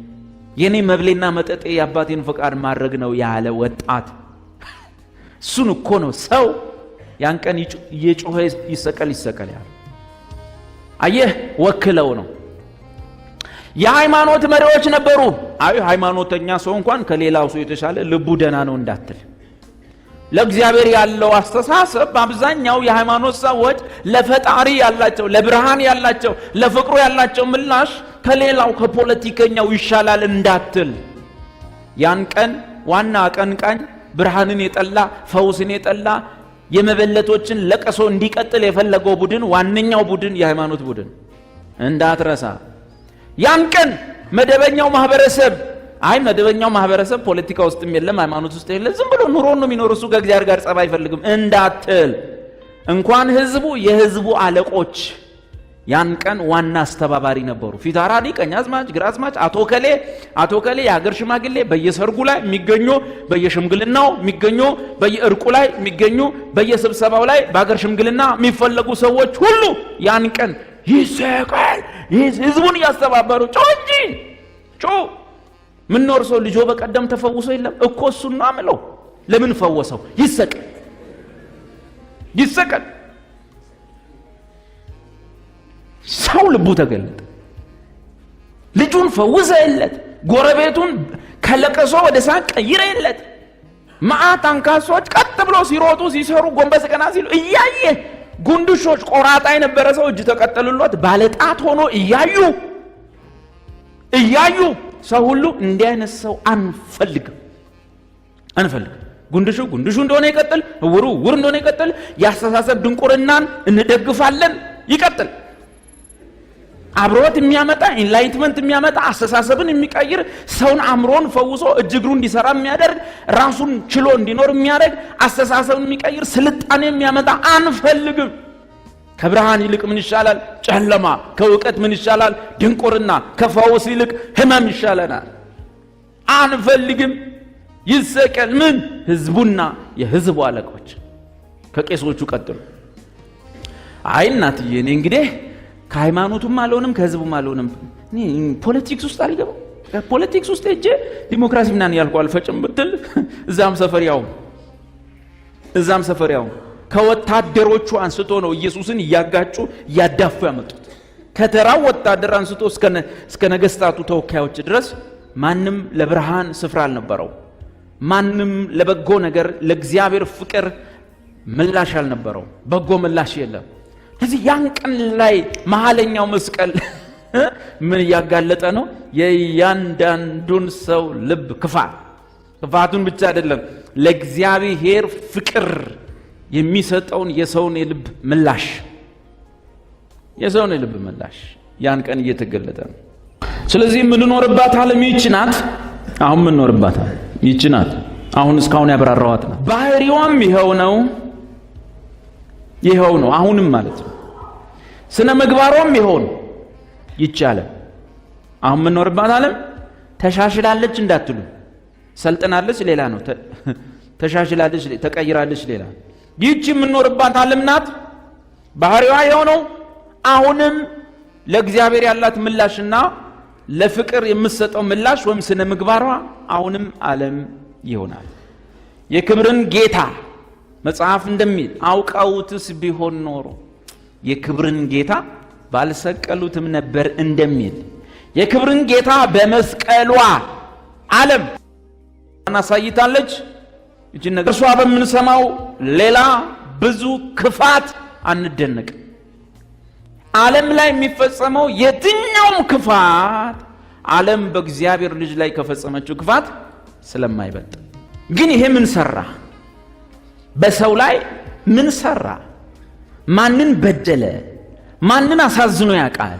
የኔ መብሌና መጠጤ የአባቴን ፈቃድ ማድረግ ነው ያለ ወጣት እሱን እኮ ነው ሰው ያን ቀን እየጮኸ ይሰቀል ያለ። አየህ ወክለው ነው። የሃይማኖት መሪዎች ነበሩ። አይ ሃይማኖተኛ ሰው እንኳን ከሌላው ሰው የተሻለ ልቡ ደና ነው እንዳትል። ለእግዚአብሔር ያለው አስተሳሰብ በአብዛኛው የሃይማኖት ሰዎች ለፈጣሪ ያላቸው ለብርሃን ያላቸው ለፍቅሩ ያላቸው ምላሽ ከሌላው ከፖለቲከኛው ይሻላል እንዳትል። ያን ቀን ዋና አቀንቃኝ ብርሃንን የጠላ ፈውስን የጠላ የመበለቶችን ለቀሶ እንዲቀጥል የፈለገው ቡድን ዋነኛው ቡድን የሃይማኖት ቡድን እንዳትረሳ። ያን ቀን መደበኛው ማህበረሰብ ፖለቲካ ውስጥም የለም ሃይማኖት ውስጥ የለም፣ ዝም ብሎ ኑሮን ነው የሚኖር፣ እሱ ከእግዚአብሔር ጋር ጸባይ አይፈልግም እንዳትል። እንኳን ህዝቡ የህዝቡ አለቆች ያን ቀን ዋና አስተባባሪ ነበሩ። ፊታውራሪ፣ ቀኛዝማች፣ ግራዝማች፣ አቶ ከሌ የሀገር ሽማግሌ በየሰርጉ ላይ የሚገኙ በየሽምግልናው የሚገኙ በየእርቁ ላይ የሚገኙ በየስብሰባው ላይ በሀገር ሽምግልና የሚፈለጉ ሰዎች ሁሉ ያን ቀን ይሰቀል ህዝቡን እያስተባበሩ ጮ ምን ኖር ሰው ልጆ በቀደም ተፈውሶ የለም እኮ እሱን ነው አምለው ለምን ፈወሰው? ይሰቀል ሰው ልቡ ተገለጠ። ልጁን ፈውሰለት፣ ጎረቤቱን ከለቀሶ ወደ ሳቅ ቀይረለት። መዓት አንካሶች ቀጥ ብሎ ሲሮጡ ሲሰሩ ጎንበስ ቀና ሲሉ እያየ ጉንዱሾች ቆራጣ የነበረ ሰው እጅ ተቀጠሉለት ባለጣት ሆኖ እያዩ ሰው ሁሉ እንዲህ አይነት ሰው አንፈልግም። ጉንድሹ እንደሆነ ይቀጥል፣ እውሩ እንደሆነ ይቀጥል፣ ያስተሳሰብ ድንቁርናን እንደግፋለን ይቀጥል። አብሮት የሚያመጣ ኢንላይትመንት የሚያመጣ አስተሳሰብን የሚቀይር ሰውን አእምሮን ፈውሶ እጅግሩ እንዲሰራ የሚያደርግ ራሱን ችሎ እንዲኖር የሚያደርግ አስተሳሰብን የሚቀይር ስልጣኔ የሚያመጣ አንፈልግም። ከብርሃን ይልቅ ምን ይሻላል? ጨለማ። ከእውቀት ምን ይሻላል? ድንቁርና። ከፈውስ ይልቅ ህመም ይሻለናል። አንፈልግም። ይሰቀል ምን? ህዝቡና የህዝቡ አለቆች ከቄሶቹ ቀጥሉ። አይ እናትዬ እኔ እንግዲህ ከሃይማኖቱም አልሆንም ከህዝቡም አልሆንም፣ እኔ ፖለቲክስ ውስጥ አልገባም። ፖለቲክስ ውስጥ እጄ ዲሞክራሲ ምናምን ያልኩ አልፈጭም ብትል እዛም ሰፈሪያው ከወታደሮቹ አንስቶ ነው ኢየሱስን እያጋጩ እያዳፉ ያመጡት። ከተራው ወታደር አንስቶ እስከ ነገስታቱ ተወካዮች ድረስ ማንም ለብርሃን ስፍራ አልነበረው። ማንም ለበጎ ነገር ለእግዚአብሔር ፍቅር ምላሽ አልነበረው። በጎ ምላሽ የለም። ስለዚህ ያን ቀን ላይ መሐለኛው መስቀል ምን እያጋለጠ ነው? የእያንዳንዱን ሰው ልብ ክፋቱን ብቻ አይደለም፣ ለእግዚአብሔር ፍቅር የሚሰጠውን የሰውን የልብ ምላሽ ያን ቀን እየተገለጠ ነው። ስለዚህ የምንኖርባት ዓለም ይህች ናት። አሁን የምንኖርባት ይህች ናት። አሁን እስካሁን ያብራራኋት ናት። ባህሪዋም ይኸው ነው አሁንም ማለት ነው። ስነ ምግባሯም ይኸው ነው። ይቻላል። አሁን የምንኖርባት ዓለም ተሻሽላለች እንዳትሉ፣ ሰልጥናለች ሌላ ነው፣ ተሻሽላለች ተቀይራለች ሌላ። ይህች የምንኖርባት ዓለም ናት። ባህሪዋ ይኸው ነው። አሁንም ለእግዚአብሔር ያላት ምላሽና ለፍቅር የምትሰጠው ምላሽ ወይም ስነ ምግባሯ አሁንም ዓለም ይሆናል። የክብርን ጌታ መጽሐፍ እንደሚል አውቀውትስ ቢሆን ኖሮ የክብርን ጌታ ባልሰቀሉትም ነበር እንደሚል የክብርን ጌታ በመስቀሏ ዓለም አሳይታለች። እቺን ነገር እርሷ በምንሰማው ሌላ ብዙ ክፋት አንደነቅ። ዓለም ላይ የሚፈጸመው የትኛውም ክፋት ዓለም በእግዚአብሔር ልጅ ላይ ከፈጸመችው ክፋት ስለማይበልጥ ግን ይሄ ምን ሰራ? በሰው ላይ ምን ሰራ? ማንን በደለ? ማንን አሳዝኖ ያውቃል?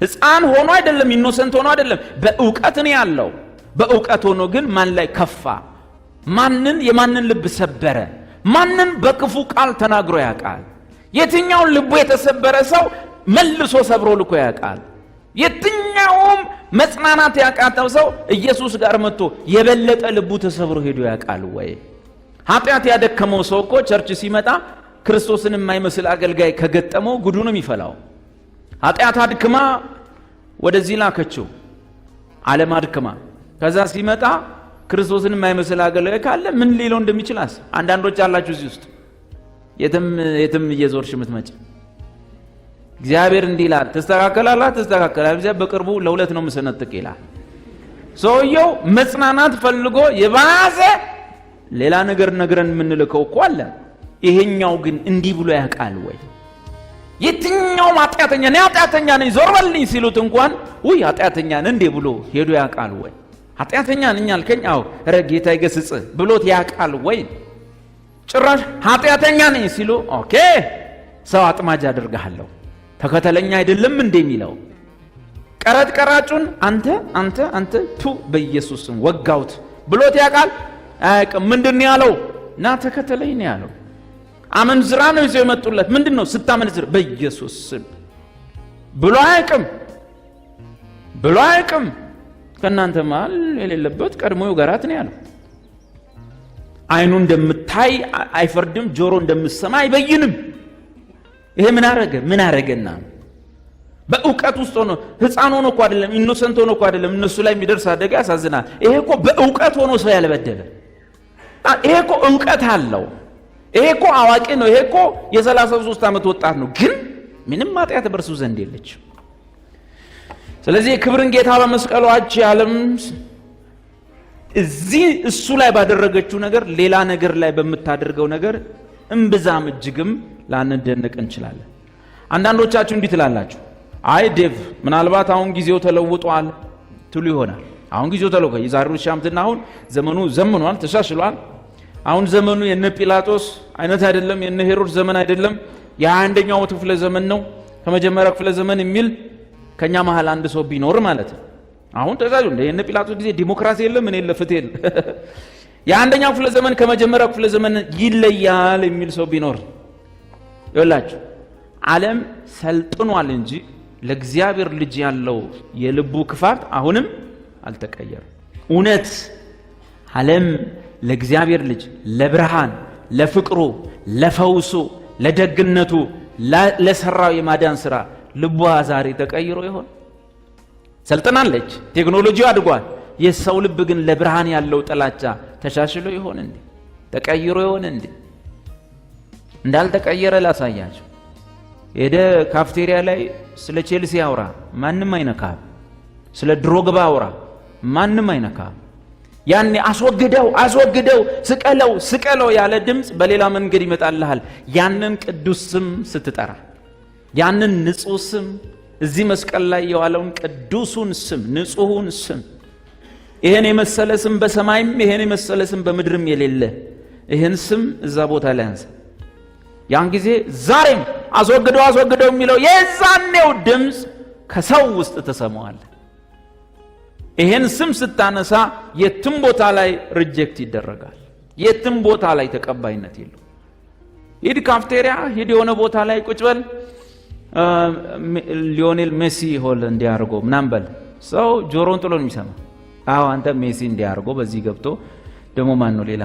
ሕፃን ሆኖ አይደለም፣ ኢኖሰንት ሆኖ አይደለም፣ በእውቀት ነው ያለው። በእውቀት ሆኖ ግን ማን ላይ ከፋ? የማንን ልብ ሰበረ? ማንን በክፉ ቃል ተናግሮ ያውቃል? የትኛውን ልቡ የተሰበረ ሰው መልሶ ሰብሮ ልኮ ያውቃል? የትኛውም መጽናናት ያቃተው ሰው ኢየሱስ ጋር መጥቶ የበለጠ ልቡ ተሰብሮ ሄዶ ያውቃል ወይ? ኃጢአት ያደከመው ሰው እኮ ቸርች ሲመጣ ክርስቶስን የማይመስል አገልጋይ ከገጠመው ጉዱ ነው የሚፈላው። ኃጢአት አድክማ ወደዚህ ላከችው፣ ዓለም አድክማ። ከዛ ሲመጣ ክርስቶስን የማይመስል አገልጋይ ካለ ምን ሊለው እንደሚችል አስብ። አንዳንዶች አላችሁ እዚህ ውስጥ የትም እየዞርሽ የምትመጪ እግዚአብሔር እንዲህ ይላል፣ ተስተካከላለህ። እግዚአብሔር በቅርቡ ለሁለት ነው የምሰነጥቅ ይላል። ሰውየው መጽናናት ፈልጎ የባሰ ሌላ ነገር ነግረን የምንልከው እኮ አለ። ይሄኛው ግን እንዲህ ብሎ ያውቃል ወይ? የትኛውም ኃጢአተኛ ነኝ ዞር በልኝ ሲሉት እንኳን ውይ ኃጢአተኛ ነኝ እንዴ ብሎ ሄዶ ያውቃል ወይ? ኃጢአተኛ ነኝ አልከኝ? አዎ ኧረ ጌታ ይገስጽ ብሎት ያውቃል ወይ? ጭራሽ ኃጢአተኛ ነኝ ሲሉ ኦኬ ሰው አጥማጅ አድርጋለሁ ተከተለኛ አይደለም እንደሚለው ቀረጥ ቀራጩን አንተ ቱ በኢየሱስም ወጋውት ብሎት ያውቃል? አያውቅም። ምንድነው ያለው? ና ተከተለኝ ነው ያለው። አመንዝራ ነው ይዘው የመጡለት። ምንድነው? ስታመንዝር በኢየሱስ ስም ብሎ አያውቅም። ከእናንተ መሃል የሌለበት ቀድሞ ይውገራት ነው ያለው። አይኑ እንደምታይ አይፈርድም፣ ጆሮ እንደምሰማ አይበይንም። ይሄ ምን አረገና? በእውቀት ውስጥ ሆኖ ሕፃን ሆኖ እኮ አይደለም፣ ኢኖሰንት ሆኖ እኮ አይደለም። እነሱ ላይ የሚደርስ አደጋ ያሳዝናል። ይሄ እኮ በእውቀት ሆኖ ሰው ያልበደለ፣ ይሄ እኮ እውቀት አለው። ይሄ እኮ አዋቂ ነው። ይሄ እኮ የ33 ዓመት ወጣት ነው። ግን ምንም ኃጢአት በእርሱ ዘንድ የለች። ስለዚህ የክብርን ጌታ በመስቀሏች ዓለም እዚህ እሱ ላይ ባደረገችው ነገር ሌላ ነገር ላይ በምታደርገው ነገር እምብዛም እጅግም ላንደነቅ እንችላለን። አንዳንዶቻችሁ እንዲህ ትላላችሁ፣ አይ ዴቭ ምናልባት አሁን ጊዜው ተለውጧል ትሉ ይሆናል። አሁን ጊዜው ተለቆ የዛሬው ሻምትና አሁን ዘመኑ ዘመኗል፣ ተሻሽሏል። አሁን ዘመኑ የነ ጲላጦስ አይነት አይደለም፣ የነ ሄሮድስ ዘመን አይደለም። የ21ኛው ክፍለ ዘመን ነው። ከመጀመሪያው ክፍለ ዘመን የሚል ከኛ መሃል አንድ ሰው ቢኖር ማለት ነው። አሁን ተዛዙ እንደ የነ ጲላጦስ ጊዜ ዲሞክራሲ የለም፣ ምን የለ ፍትህ የለ። የ21ኛው ክፍለ ዘመን ከመጀመሪያው ክፍለ ዘመን ይለያል የሚል ሰው ቢኖር ይላችሁ ዓለም ሰልጥኗል እንጂ ለእግዚአብሔር ልጅ ያለው የልቡ ክፋት አሁንም አልተቀየረም። እውነት ዓለም ለእግዚአብሔር ልጅ ለብርሃን፣ ለፍቅሩ፣ ለፈውሱ፣ ለደግነቱ፣ ለሰራው የማዳን ሥራ ልቧ ዛሬ ተቀይሮ ይሆን? ሰልጥናለች፣ ቴክኖሎጂው አድጓል። የሰው ልብ ግን ለብርሃን ያለው ጥላቻ ተሻሽሎ ይሆን እንዴ? ተቀይሮ ይሆን እንዴ? እንዳልተቀየረ ላሳያችሁ። ሄደ ካፍቴሪያ ላይ ስለ ቼልሲ አውራ፣ ማንም አይነካም። ስለ ድሮግባ አውራ፣ ማንም አይነካም። ያኔ አስወግደው ስቀለው ያለ ድምፅ በሌላ መንገድ ይመጣልሃል። ያንን ቅዱስ ስም ስትጠራ፣ ያንን ንጹህ ስም፣ እዚህ መስቀል ላይ የዋለውን ቅዱሱን ስም፣ ንጹሁን ስም፣ ይሄን የመሰለ ስም በሰማይም ይሄን የመሰለ ስም በምድርም የሌለ ይሄን ስም እዛ ቦታ ላይ አንሳ። ያን ጊዜ ዛሬም አስወግደው የሚለው የዛኔው ድምፅ ከሰው ውስጥ ተሰማዋል። ይሄን ስም ስታነሳ የትም ቦታ ላይ ሪጀክት ይደረጋል። የትም ቦታ ላይ ተቀባይነት የለው። ሂድ ካፍቴሪያ፣ ሂድ የሆነ ቦታ ላይ ቁጭ በል፣ ሊዮኔል ሜሲ ሆል እንዲያርጎ ምናምን በል። ሰው ጆሮን ጥሎ ነው የሚሰማ። አዎ አንተ ሜሲ እንዲያርጎ በዚህ ገብቶ ደግሞ ማን ነው ሌላ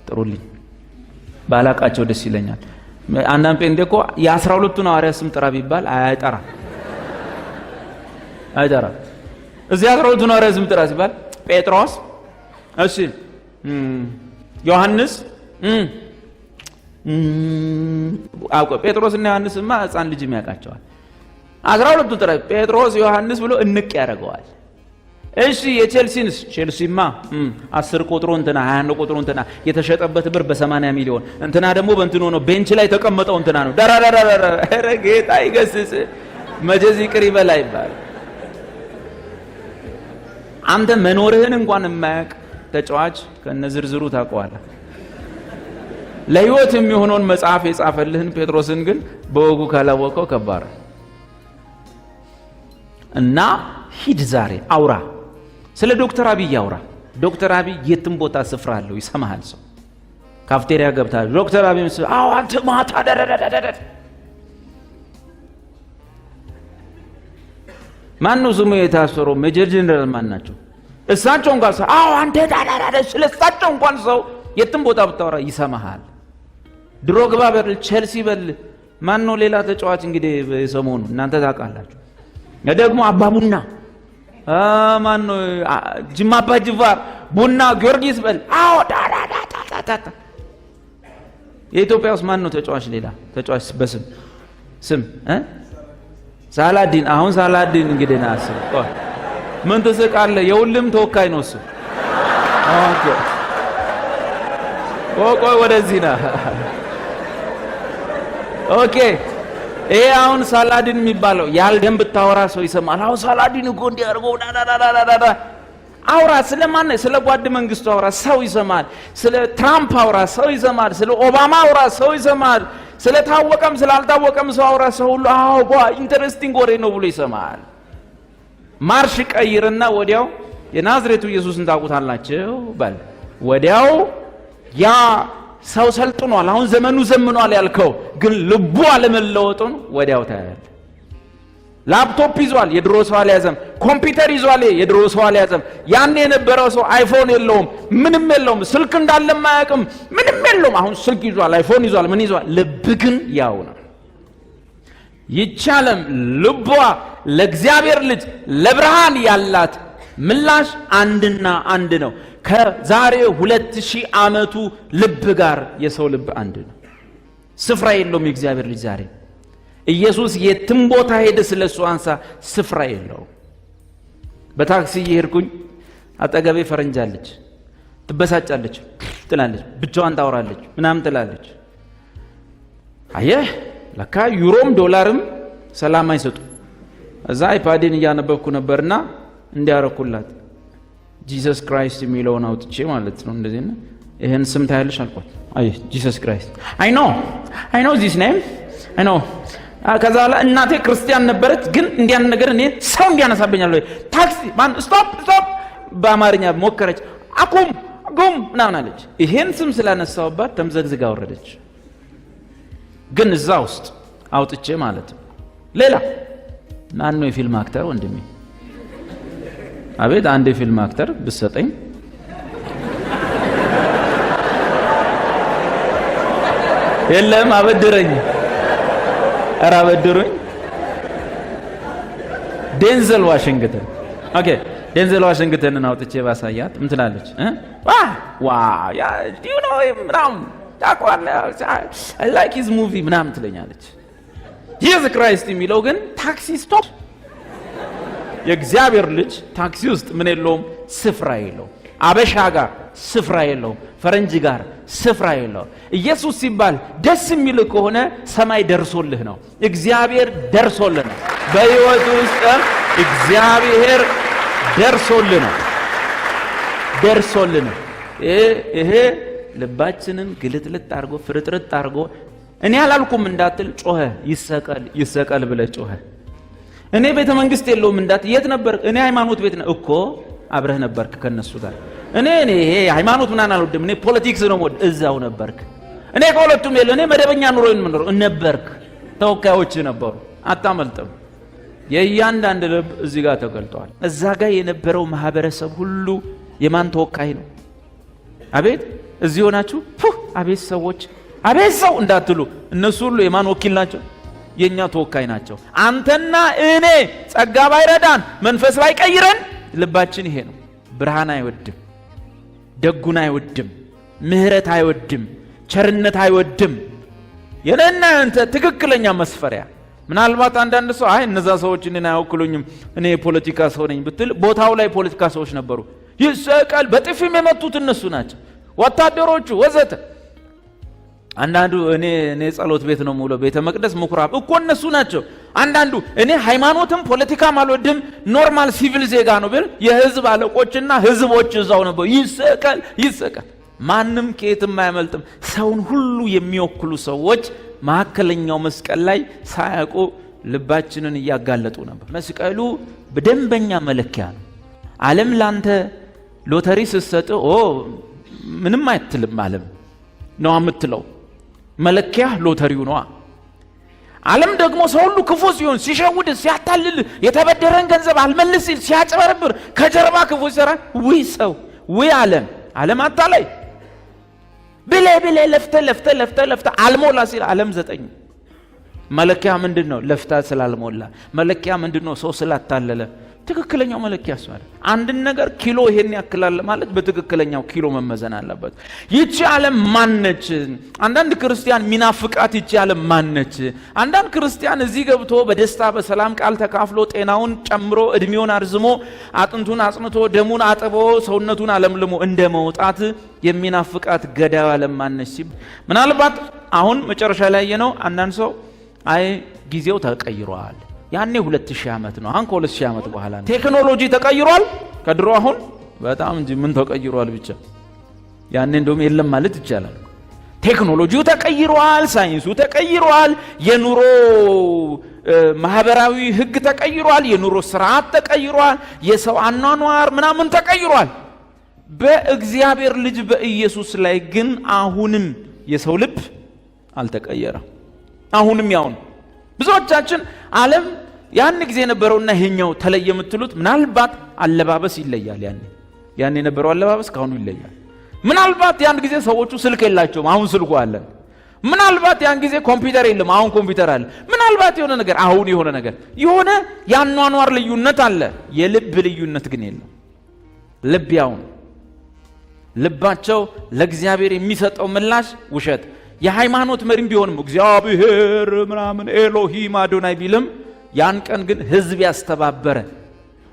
ጥሩልኝ ባላቃቸው ደስ ይለኛል። አንዳንድ ጴንጤ እኮ የ12ቱን ሐዋርያት ስም ጥራ ቢባል አይጠራ። እዚህ 12ቱን ሐዋርያት ስም ጥራ ሲባል ጴጥሮስ፣ እሺ ዮሐንስ፣ ጴጥሮስና ዮሐንስማ ሕፃን ልጅም ያውቃቸዋል። 12ቱን ጥራ ጴጥሮስ፣ ዮሐንስ ብሎ እንቅ ያደርገዋል። እሺ የቼልሲንስ ቼልሲማ 10 ቁጥሩ እንትና 21 ቁጥሩ እንትና የተሸጠበት ብር በ80 ሚሊዮን እንትና ደግሞ በእንትኑ ነው ቤንች ላይ ተቀመጠው እንትና ነው ዳራራራራ ኧረ ጌታ ይገስጽ መጀዝ ይቅር ይበላ ይባል። አንተ መኖርህን እንኳን የማያውቅ ተጫዋች ከነዝርዝሩ ታውቀዋለህ። ለህይወት የሚሆነውን መጽሐፍ የጻፈልህን ጴጥሮስን ግን በወጉ ካላወቀው ከባድ እና ሂድ ዛሬ አውራ። ስለ ዶክተር አብይ አውራ። ዶክተር አብይ የትም ቦታ ስፍራ አለው፣ ይሰማሃል። ሰው ካፍቴሪያ ገብታ ዶክተር አብይ አዎ አንተ ማታ ደረደደደ ማን ነው ስሙ የታሰረው? ሜጀር ጀነራል ማን ናቸው? እሳቸው እንኳን ሰው አዎ አንተ ዳዳዳደ ስለ እሳቸው እንኳን ሰው የትም ቦታ ብታወራ ይሰማሃል። ድሮግባ በል፣ ቼልሲ በል፣ ማን ነው ሌላ ተጫዋች እንግዲህ የሰሞኑ እናንተ ታውቃላችሁ። ደግሞ አባቡና ማን ነው ጅማ አባ ጅፋር ቡና ጊዮርጊስ በል አዎ ዳዳዳዳዳዳ። የኢትዮጵያ ውስጥ ማን ነው ተጫዋች ሌላ ተጫዋች በስም ሳላዲን። አሁን ሳላዲን እንግዲህ ናስብ ምን ትስቃለህ? የሁሉም ተወካይ ነው እሱ። ኦኬ ቆይ ወደዚህ ና። ኦኬ ይሄ አሁን ሳላዲን የሚባለው ያልደም ብታወራ ሰው ይሰማል። አሁን ሳላዲን እኮ እንዲያርገው ዳዳዳዳዳ አውራ። ስለማን? ስለ ጓድ መንግስቱ አውራ፣ ሰው ይሰማል። ስለ ትራምፕ አውራ፣ ሰው ይሰማል። ስለ ኦባማ አውራ፣ ሰው ይሰማል። ስለ ታወቀም ስላልታወቀም ሰው አውራ፣ ሰው ሁሉ አዎ ኢንተረስቲንግ ወሬ ነው ብሎ ይሰማል። ማርሽ ቀይርና ወዲያው የናዝሬቱ ኢየሱስን ታውቁታላችሁ በል። ወዲያው ያ ሰው ሰልጥኗል፣ አሁን ዘመኑ ዘምኗል ያልከው ግን ልቡ አለመለወጡን ወዲያው ታያለህ። ላፕቶፕ ይዟል፣ የድሮ ሰው አልያዘም። ኮምፒውተር ይዟል፣ የድሮ ሰው አልያዘም። ያን የነበረው ሰው አይፎን የለውም፣ ምንም የለውም። ስልክ እንዳለም አያውቅም፣ ምንም የለውም። አሁን ስልክ ይዟል፣ አይፎን ይዟል፣ ምን ይዟል? ልብ ግን ያው ነው። ይቻለም ልቧ ለእግዚአብሔር ልጅ ለብርሃን ያላት ምላሽ አንድና አንድ ነው። ከዛሬ 2000 ዓመቱ ልብ ጋር የሰው ልብ አንድ ነው። ስፍራ የለውም የእግዚአብሔር ልጅ ዛሬ። ኢየሱስ የትም ቦታ ሄደ ስለሱ አንሳ ስፍራ የለውም። በታክሲ እየሄድኩኝ አጠገቤ ፈረንጃለች፣ ትበሳጫለች፣ ትላለች፣ ብቻዋን ታወራለች፣ ምናምን ትላለች። አየህ ለካ ዩሮም ዶላርም ሰላም አይሰጡ። እዛ አይፓዴን እያነበብኩ ነበርና እንዲያረኩላት ጂሰስ ክራይስት የሚለውን አውጥቼ ማለት ነው እንደዚህ ነው። ይሄን ስም ታያለሽ አልኳት። አይ ጂሰስ ክራይስት አይ ኖ ዚስ ኔም አይ ኖ። ከዛ በኋላ እናቴ ክርስቲያን ነበረች፣ ግን እንዲያን ነገር እኔ ሰው እንዲያነሳብኛል ወይ ታክሲ ማን ስቶፕ በአማርኛ ሞከረች። አቁም ምናምን አለች። ይሄን ስም ስላነሳውባት ተምዘግዝጋ ወረደች። ግን እዛ ውስጥ አውጥቼ ማለት ነው ሌላ ማን ነው የፊልም አክተር ወንድሜ? አቤት አንድ የፊልም አክተር ብትሰጠኝ የለም አበድረኝ፣ ኧረ አበድሩኝ። ዴንዘል ዋሽንግተን ኦኬ፣ ዴንዘል ዋሽንግተንን አውጥቼ ባሳያት ምን ትላለች? ያ ዱ ዩ ኖ ምናምን ታውቀዋለህ አይ ላይክ ሂዝ ሙቪ ምናምን ትለኛለች። ጂሰስ ክራይስት የሚለው ግን ታክሲ ስቶፕ። የእግዚአብሔር ልጅ ታክሲ ውስጥ ምን የለውም? ስፍራ የለውም። አበሻ ጋር ስፍራ የለውም። ፈረንጅ ጋር ስፍራ የለውም። ኢየሱስ ሲባል ደስ የሚል ከሆነ ሰማይ ደርሶልህ ነው። እግዚአብሔር ደርሶልህ ነው። በሕይወት ውስጥ እግዚአብሔር ደርሶልህ ነው። ይሄ ልባችንን ግልጥልጥ አድርጎ ፍርጥርጥ አድርጎ እኔ አላልኩም እንዳትል ጮኸ። ይሰቀል ብለህ ጮኸ። እኔ ቤተ መንግስት የለውም እንዳትል የት ነበርክ? እኔ ሃይማኖት ቤት ነው እኮ አብረህ ነበርክ ከነሱ ጋር። እኔ ይሄ ሃይማኖት ምናምን አልወድም፣ እኔ ፖለቲክስ ነው ወድ እዛው ነበርክ። እኔ ከሁለቱም የለ እኔ መደበኛ ኑሮዬን ምን ነበርክ። ተወካዮች ነበሩ፣ አታመልጥም። የእያንዳንድ ልብ እዚህ ጋር ተገልጧል። እዛ ጋር የነበረው ማህበረሰብ ሁሉ የማን ተወካይ ነው? አቤት እዚህ ሆናችሁ አቤት ሰዎች አቤት ሰው እንዳትሉ፣ እነሱ ሁሉ የማን ወኪል ናቸው? የኛ ተወካይ ናቸው። አንተና እኔ ጸጋ ባይረዳን መንፈስ ባይቀይረን ልባችን ይሄ ነው። ብርሃን አይወድም፣ ደጉን አይወድም፣ ምህረት አይወድም፣ ቸርነት አይወድም። የነና አንተ ትክክለኛ መስፈሪያ። ምናልባት አንዳንድ ሰው አይ እነዛ ሰዎች እኔን አይወክሉኝም እኔ የፖለቲካ ሰው ነኝ ብትል፣ ቦታው ላይ ፖለቲካ ሰዎች ነበሩ። ይሰቀል በጥፊም የመቱት እነሱ ናቸው፣ ወታደሮቹ ወዘተ። አንዳንዱ እኔ ጸሎት ቤት ነው ሙሉ ቤተ መቅደስ ምኩራብ እኮ እነሱ ናቸው። አንዳንዱ እኔ ሃይማኖትም ፖለቲካም አልወድም ኖርማል ሲቪል ዜጋ ነው ብል የህዝብ አለቆችና ህዝቦች እዛው ነበሩ። ይሰቀል ማንም ከየትም አያመልጥም። ሰውን ሁሉ የሚወክሉ ሰዎች ማከለኛው መስቀል ላይ ሳያውቁ ልባችንን እያጋለጡ ነበር። መስቀሉ በደንበኛ መለኪያ ነው። ዓለም ላንተ ሎተሪ ስትሰጥ ምንም አይትልም ዓለም ነው የምትለው። መለኪያ ሎተሪው ነው። ዓለም ደግሞ ሰው ሁሉ ክፉ ሲሆን፣ ሲሸውድ፣ ሲያታልል፣ የተበደረን ገንዘብ አልመልስ ሲል፣ ሲያጭበረብር፣ ከጀርባ ክፉ ሲሰራ ሰው ዓለም አታላይ ብለ ለፍተ አልሞላ ሲል ዓለም 9 መለኪያ ምንድነው? ለፍታ ስላልሞላ። መለኪያ ምንድነው? ሰው ስላታለለ። ትክክለኛው መለኪያ ማለት አንድ ነገር ኪሎ ይሄን ያክላል ማለት በትክክለኛው ኪሎ መመዘን አለበት። ይቺ ዓለም ማነች? አንዳንድ ክርስቲያን ሚናፍቃት ይቺ ዓለም ማነች? አንዳንድ ክርስቲያን እዚህ ገብቶ በደስታ በሰላም ቃል ተካፍሎ ጤናውን ጨምሮ እድሜውን አርዝሞ አጥንቱን አጽንቶ ደሙን አጥቦ ሰውነቱን አለምልሞ እንደ መውጣት የሚናፍቃት ገዳዩ ዓለም ማነች ሲል ምናልባት አሁን መጨረሻ ላይ ያየነው አንዳንድ ሰው አይ ጊዜው ተቀይሯል፣ ያኔ 2000 ዓመት ነው፣ አሁን ከ2000 ዓመት በኋላ ነው። ቴክኖሎጂ ተቀይሯል ከድሮ አሁን በጣም እንጂ ምን ተቀይሯል ብቻ ያኔ እንደውም የለም ማለት ይቻላል። ቴክኖሎጂው ተቀይሯል፣ ሳይንሱ ተቀይሯል፣ የኑሮ ማህበራዊ ህግ ተቀይሯል፣ የኑሮ ስርዓት ተቀይሯል፣ የሰው አኗኗር ምናምን ተቀይሯል። በእግዚአብሔር ልጅ በኢየሱስ ላይ ግን አሁንም የሰው ልብ አልተቀየረም። አሁንም ያው ነው። ብዙዎቻችን ዓለም ያን ጊዜ የነበረውና ይሄኛው ተለየ የምትሉት ምናልባት አለባበስ ይለያል። ያን የነበረው አለባበስ ካሁኑ ይለያል። ምናልባት ያን ጊዜ ሰዎቹ ስልክ የላቸውም፣ አሁን ስልኩ አለ። ምናልባት ያን ጊዜ ኮምፒውተር የለም፣ አሁን ኮምፒውተር አለ። ምናልባት የሆነ ነገር አሁን የሆነ ነገር የሆነ ያኗኗር ልዩነት አለ፣ የልብ ልዩነት ግን የለም። ልብ ያው ነው። ልባቸው ለእግዚአብሔር የሚሰጠው ምላሽ ውሸት። የሃይማኖት መሪም ቢሆንም እግዚአብሔር ምናምን ኤሎሂም አዶናይ ቢልም ያን ቀን ግን ህዝብ ያስተባበረ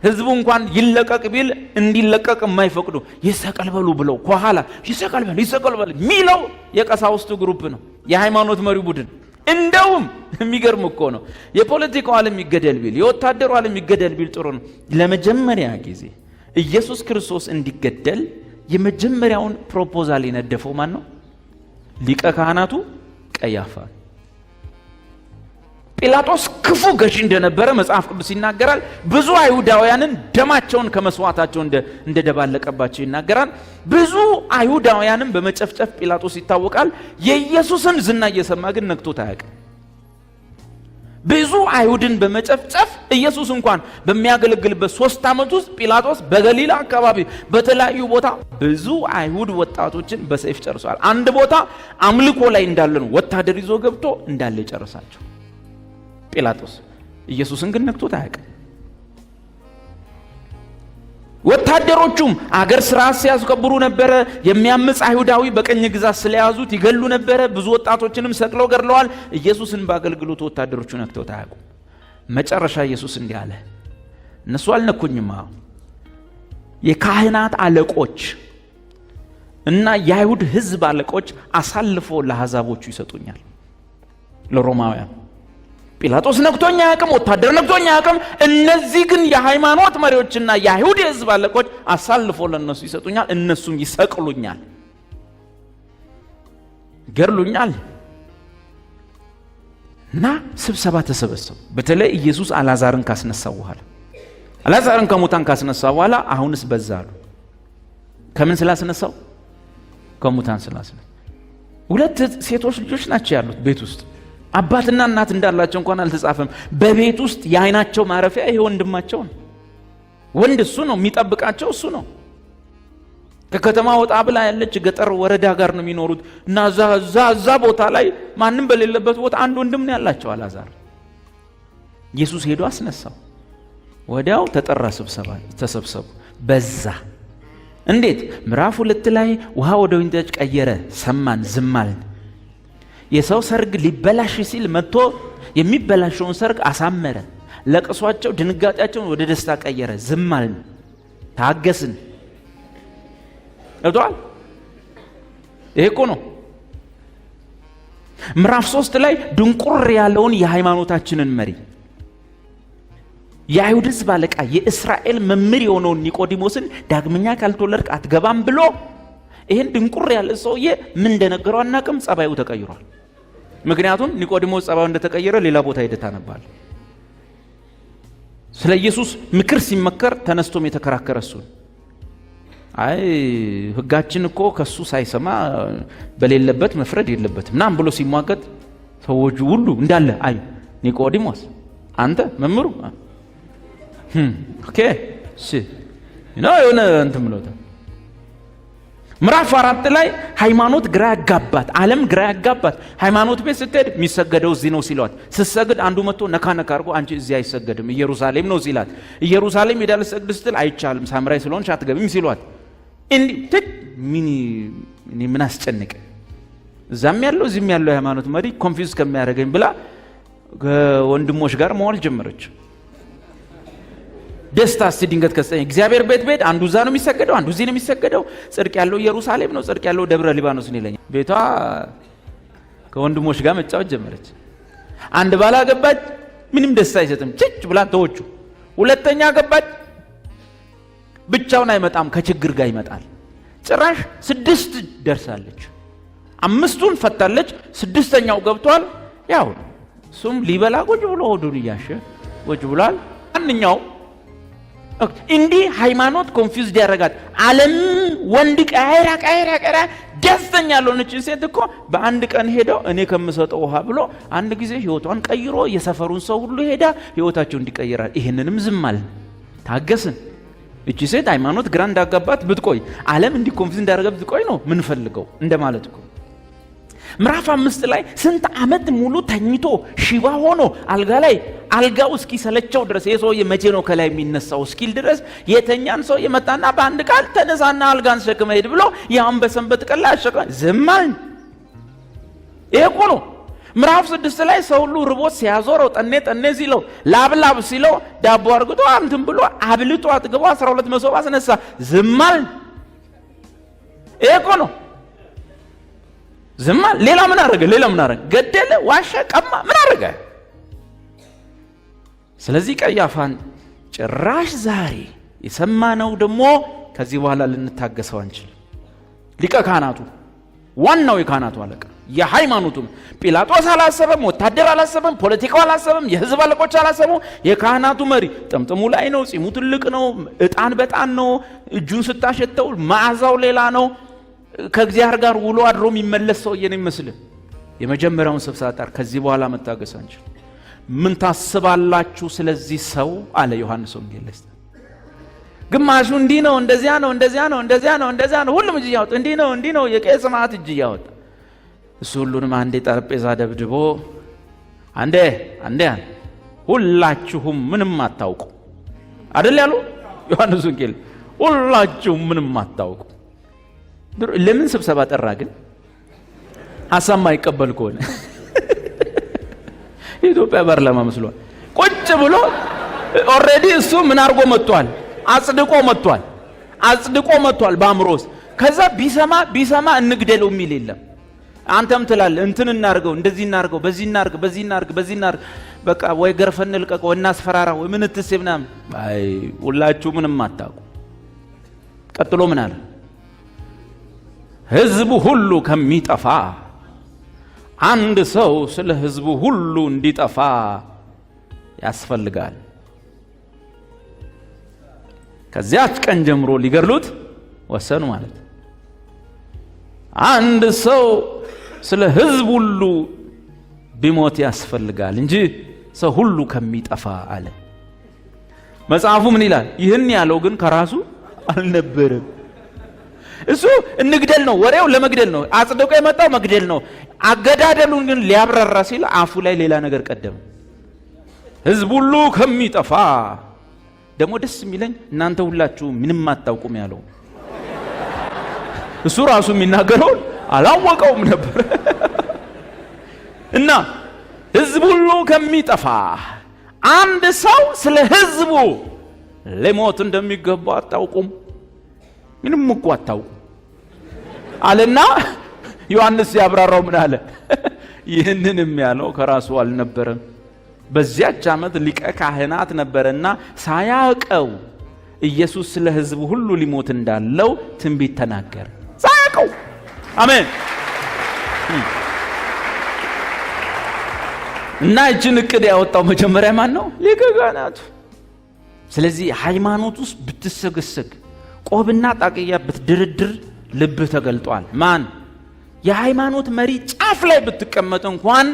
ህዝቡ እንኳን ይለቀቅ ቢል እንዲለቀቅ የማይፈቅዱ ይሰቀል በሉ ብለው ከኋላ ይሰቀል በል ሚለው የቀሳውስቱ ግሩፕ ነው፣ የሃይማኖት መሪው ቡድን። እንደውም የሚገርም እኮ ነው። የፖለቲካው ዓለም ይገደል ቢል፣ የወታደሩ ዓለም ይገደል ቢል ጥሩ ነው። ለመጀመሪያ ጊዜ ኢየሱስ ክርስቶስ እንዲገደል የመጀመሪያውን ፕሮፖዛል የነደፈው ማን ነው? ሊቀ ካህናቱ ቀያፋ። ጲላጦስ ክፉ ገዢ እንደነበረ መጽሐፍ ቅዱስ ይናገራል። ብዙ አይሁዳውያንን ደማቸውን ከመስዋዕታቸው እንደደባለቀባቸው ይናገራል። ብዙ አይሁዳውያንን በመጨፍጨፍ ጲላጦስ ይታወቃል። የኢየሱስን ዝና እየሰማ ግን ነክቶት አያውቅም። ብዙ አይሁድን በመጨፍጨፍ ኢየሱስ እንኳን በሚያገለግልበት 3 ዓመት ውስጥ ጲላጦስ በገሊላ አካባቢ በተለያዩ ቦታ ብዙ አይሁድ ወጣቶችን በሰይፍ ጨርሷል። አንድ ቦታ አምልኮ ላይ እንዳለ ነው ወታደር ይዞ ገብቶ እንዳለ ጨርሳቸው ጲላጦስ። ኢየሱስን ግን ነክቶት አያውቅም። ወታደሮቹም አገር ስርዓት ሲያስከብሩ ነበረ። የሚያምጽ አይሁዳዊ በቀኝ ግዛት ስለያዙት ይገሉ ነበረ። ብዙ ወጣቶችንም ሰቅለው ገድለዋል። ኢየሱስን በአገልግሎቱ ወታደሮቹ ነክተውት አያውቁም። መጨረሻ ኢየሱስ እንዲህ አለ፣ እነሱ አልነኩኝም፣ የካህናት አለቆች እና የአይሁድ ሕዝብ አለቆች አሳልፎ ለአሕዛቦቹ ይሰጡኛል፣ ለሮማውያን። ጲላጦስ ነክቶኛ ያቅም፣ ወታደር ነክቶኛ ያቅም። እነዚህ ግን የሃይማኖት መሪዎችና የአይሁድ የሕዝብ አለቆች አሳልፎ ለነሱ ይሰጡኛል፣ እነሱም ይሰቅሉኛል፣ ገርሉኛል። እና ስብሰባ ተሰበሰቡ። በተለይ ኢየሱስ አልዓዛርን ካስነሳው በኋላ አልዓዛርን ከሙታን ካስነሳው በኋላ አሁንስ በዛሉ። ከምን ስላስነሳው? ከሙታን ስላስነሳው። 2 ሴቶች ልጆች ናቸው ያሉት ቤት ውስጥ። አባትና እናት እንዳላቸው እንኳን አልተጻፈም። በቤት ውስጥ የዓይናቸው ማረፊያ ይሄ ወንድማቸው ነው። ወንድ እሱ ነው፣ የሚጠብቃቸው እሱ ነው። ከከተማ ወጣ ብላ ያለች ገጠር ወረዳ ጋር ነው የሚኖሩት እና እዛ ቦታ ላይ ማንም በሌለበት ቦታ አንድ ወንድም ነው ያላቸው አልዓዛር። ኢየሱስ ሄዶ አስነሳው። ወዲያው ተጠራ ስብሰባ፣ ተሰብሰቡ፣ በዛ። እንዴት? ምዕራፍ 2 ላይ ውሃ ወደ ወይን ጠጅ ቀየረ፣ ሰማን፣ ዝም አልን። የሰው ሰርግ ሊበላሽ ሲል መጥቶ የሚበላሸውን ሰርግ አሳመረ። ለቅሷቸው ድንጋጤያቸውን ወደ ደስታ ቀየረ፣ ዝም አልን፣ ታገስን። እቷል ይሄ እኮ ነው። ምዕራፍ 3 ላይ ድንቁር ያለውን የሃይማኖታችንን መሪ የአይሁድ ሕዝብ አለቃ የእስራኤል መምህር የሆነውን ኒቆዲሞስን ዳግመኛ ካልተወለድክ አትገባም ብሎ ይሄን ድንቁር ያለ ሰውዬ ምን እንደነገረው አናውቅም። ጸባዩ ተቀይሯል። ምክንያቱም ኒቆዲሞስ ጸባዩ እንደተቀየረ ሌላ ቦታ ሄደህ ታነባል። ስለ ኢየሱስ ምክር ሲመከር ተነስቶም የተከራከረ እሱ አይ ሕጋችን እኮ ከሱ ሳይሰማ በሌለበት መፍረድ የለበትም ምናምን ብሎ ሲሟገት ሰዎቹ ሁሉ እንዳለ አይ ኒቆዲሞስ አንተ መምህሩ ኦኬ እሺ ነው የሆነ እንትን ብሎታል። ምዕራፍ 4 ላይ ሃይማኖት ግራ ያጋባት፣ ዓለም ግራ ያጋባት። ሃይማኖት ቤት ስትሄድ የሚሰገደው እዚህ ነው ሲሏት፣ ስትሰግድ አንዱ መጥቶ ነካ ነካ አድርጎ አንቺ እዚህ አይሰገድም ኢየሩሳሌም ነው ሲላት፣ ኢየሩሳሌም ሄዳ ልትሰግድ ስትል አይቻልም ሳምራይ ስለሆንሽ አትገቢም ሲሏት፣ እንዲህ ምን አስጨነቀ? እዛም ያለው እዚህም ያለው ሃይማኖት መሪ ኮንፊውዝ ከሚያደርገኝ ብላ ከወንድሞች ጋር መዋል ጀመረች። ደስታ እስቲ ድንገት ከሰኝ እግዚአብሔር ቤት አንዱ እዛ ነው የሚሰገደው፣ አንዱ እዚህ ነው የሚሰገደው። ጽድቅ ያለው ኢየሩሳሌም ነው፣ ጽድቅ ያለው ደብረ ሊባኖስ ነው ይለኛል። ቤቷ ከወንድሞች ጋር መጫወት ጀመረች። አንድ ባላ ገባች፣ ምንም ደስታ አይሰጥም፣ ጭጭ ብላ ተወቹ። ሁለተኛ ገባች፣ ብቻውን አይመጣም፣ ከችግር ጋር ይመጣል። ጭራሽ 6 ደርሳለች። 5ቱን ፈታለች፣ 6ኛው ገብቷል። ያው እሱም ሊበላ ቁጭ ብሎ ሆዱን እያሸ ቁጭ ብሏል። አንኛው እንዲህ ሃይማኖት ኮንፊውዝድ ያደረጋት ዓለም ወንድ ቀይራ ደስተኛ ያልሆነች ሴት እኮ በአንድ ቀን ሄደው እኔ ከምሰጠው ውሃ ብሎ አንድ ጊዜ ህይወቷን ቀይሮ የሰፈሩን ሰው ሁሉ ሄዳ ህይወታቸው እንዲቀይራል። ይሄንንም ዝም አለን፣ ታገስን። እቺ ሴት ሃይማኖት ግራ እንዳጋባት ብትቆይ፣ ዓለም እንዲህ ኮንፊውዝድ እንዳደረጋት ብትቆይ ነው ምን ፈልገው እንደማለት እኮ። ምዕራፍ 5 ላይ ስንት ዓመት ሙሉ ተኝቶ ሽባ ሆኖ አልጋ ላይ አልጋው እስኪ ሰለቸው ድረስ የሰውዬ መቼ ነው ከላይ የሚነሳው እስኪል ድረስ የተኛን ሰው የመጣና በአንድ ቃል ተነሳና አልጋን ተሸክመ ሄድ ብሎ ያም በሰንበት ቀን ላይ አሸከመ። ዝም አልን። ይሄ እኮ ነው። ምዕራፍ 6 ላይ ሰው ሁሉ ርቦት ሲያዞረው ጠኔ ሲለው ላብላብ ሲለው ዳቦ አርግቶ አንተም ብሎ አብልቶ አጥግቦ 12 መሶብ አስነሳ። ዝም አልን። ይሄ እኮ ነው። ዝም አለ። ሌላ ምን አረገ? ገደለ፣ ዋሸ፣ ቀማ፣ ምን አረገ? ስለዚህ ቀያፋን ጭራሽ ዛሬ የሰማነው ደግሞ ከዚህ በኋላ ልንታገሰው አንችልም። ሊቀ ካህናቱ ዋናው የካህናቱ አለቃ የሃይማኖቱም ጲላጦስ አላሰበም፣ ወታደር አላሰበም፣ ፖለቲካው አላሰበም፣ የህዝብ አለቆች አላሰበም። የካህናቱ መሪ ጥምጥሙ ላይ ነው፣ ጺሙ ትልቅ ነው፣ እጣን በጣን ነው፣ እጁን ስታሸተው መዓዛው ሌላ ነው። ከእግዚአብሔር ጋር ውሎ አድሮ የሚመለስ ሰውዬ ነው ይመስል የመጀመሪያውን ስብሰባ ጠር ከዚህ በኋላ መታገስ አንችል። ምን ታስባላችሁ ስለዚህ ሰው አለ ዮሐንስ ወንጌል ላይ። ግማሹ እንዲህ ነው፣ እንደዚያ ነው፣ እንደዚያ ነው፣ እንደዚያ ነው፣ እንደዚያ ነው፣ ሁሉም እጅ ያወጣ እንዲህ ነው፣ እንዲህ ነው፣ የቄስ ማት እጅ ያወጣ። እሱ ሁሉንም አንዴ ጠረጴዛ ደብድቦ አንዴ ሁላችሁም ምንም አታውቁ አይደል ያሉ ዮሐንስ ወንጌል። ሁላችሁም ምንም አታውቁ። ለምን ስብሰባ ጠራ ግን? ሐሳብ ማይቀበል ከሆነ የኢትዮጵያ ፓርላማ መስሏል። ቁጭ ብሎ ኦሬዲ እሱ ምን አርጎ መጥቷል? አጽድቆ መጥቷል በአምሮስ። ከዛ ቢሰማ እንግደለው የሚል የለም። አንተም ትላለህ እንትን እናርገው፣ እንደዚህ እናርገው፣ በዚህ እናርግ፣ በቃ ወይ ገርፈን ልቀቀው ወይ እናስፈራራው ወይ ምን ትስብ ምናምን። አይ ሁላችሁ ምንም አታውቁ። ቀጥሎ ምን አለ? ህዝቡ ሁሉ ከሚጠፋ አንድ ሰው ስለ ህዝቡ ሁሉ እንዲጠፋ ያስፈልጋል። ከዚያች ቀን ጀምሮ ሊገድሉት ወሰኑ ማለት። አንድ ሰው ስለ ህዝብ ሁሉ ቢሞት ያስፈልጋል እንጂ ሰው ሁሉ ከሚጠፋ አለ። መጽሐፉ ምን ይላል? ይህን ያለው ግን ከራሱ አልነበረም። እሱ እንግደል ነው፣ ወሬው ለመግደል ነው፣ አጽድቆ የመጣው መግደል ነው። አገዳደሉን ግን ሊያብራራ ሲል አፉ ላይ ሌላ ነገር ቀደም። ህዝብ ሁሉ ከሚጠፋ ደግሞ ደስ የሚለኝ እናንተ ሁላችሁ ምንም አታውቁም ያለው እሱ ራሱ የሚናገረው አላወቀውም ነበር። እና ህዝብ ሁሉ ከሚጠፋ አንድ ሰው ስለ ህዝቡ ለሞት እንደሚገባ አታውቁም? ምንም እኮ አታውቁም አለና ዮሐንስ ያብራራው ምን አለ? ይህንንም ያለው ከራሱ አልነበረም። በዚያች ዓመት ሊቀ ካህናት ነበርና ሳያውቀው ኢየሱስ ስለ ህዝቡ ሁሉ ሊሞት እንዳለው ትንቢት ተናገረ። ሳያውቀው። አሜን። እና እጅን እቅድ ያወጣው መጀመሪያ ማን ነው? ሊቀ ካህናቱ። ስለዚህ ሃይማኖት ውስጥ ብትሰገሰግ ቆብና ጣቅያ ብትድርድር ልብህ ተገልጧል። ማን? የሃይማኖት መሪ ጫፍ ላይ ብትቀመጥ እንኳን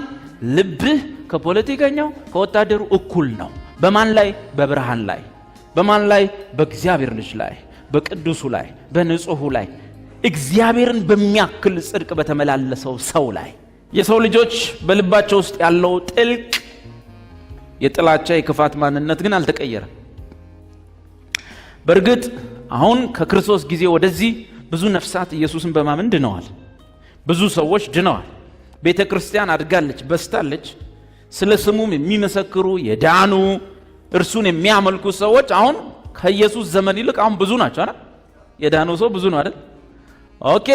ልብህ ከፖለቲከኛው ከወታደሩ እኩል ነው። በማን ላይ? በብርሃን ላይ። በማን ላይ? በእግዚአብሔር ልጅ ላይ፣ በቅዱሱ ላይ፣ በንጹሑ ላይ፣ እግዚአብሔርን በሚያክል ጽድቅ በተመላለሰው ሰው ላይ። የሰው ልጆች በልባቸው ውስጥ ያለው ጥልቅ የጥላቻ የክፋት ማንነት ግን አልተቀየረም። በእርግጥ አሁን ከክርስቶስ ጊዜ ወደዚህ ብዙ ነፍሳት ኢየሱስን በማመን ድነዋል። ብዙ ሰዎች ድነዋል። ቤተ ክርስቲያን አድጋለች፣ በስታለች። ስለ ስሙም የሚመሰክሩ የዳኑ እርሱን የሚያመልኩ ሰዎች አሁን ከኢየሱስ ዘመን ይልቅ አሁን ብዙ ናቸው አይደል? የዳኑ ሰው ብዙ ነው አይደል? ኦኬ።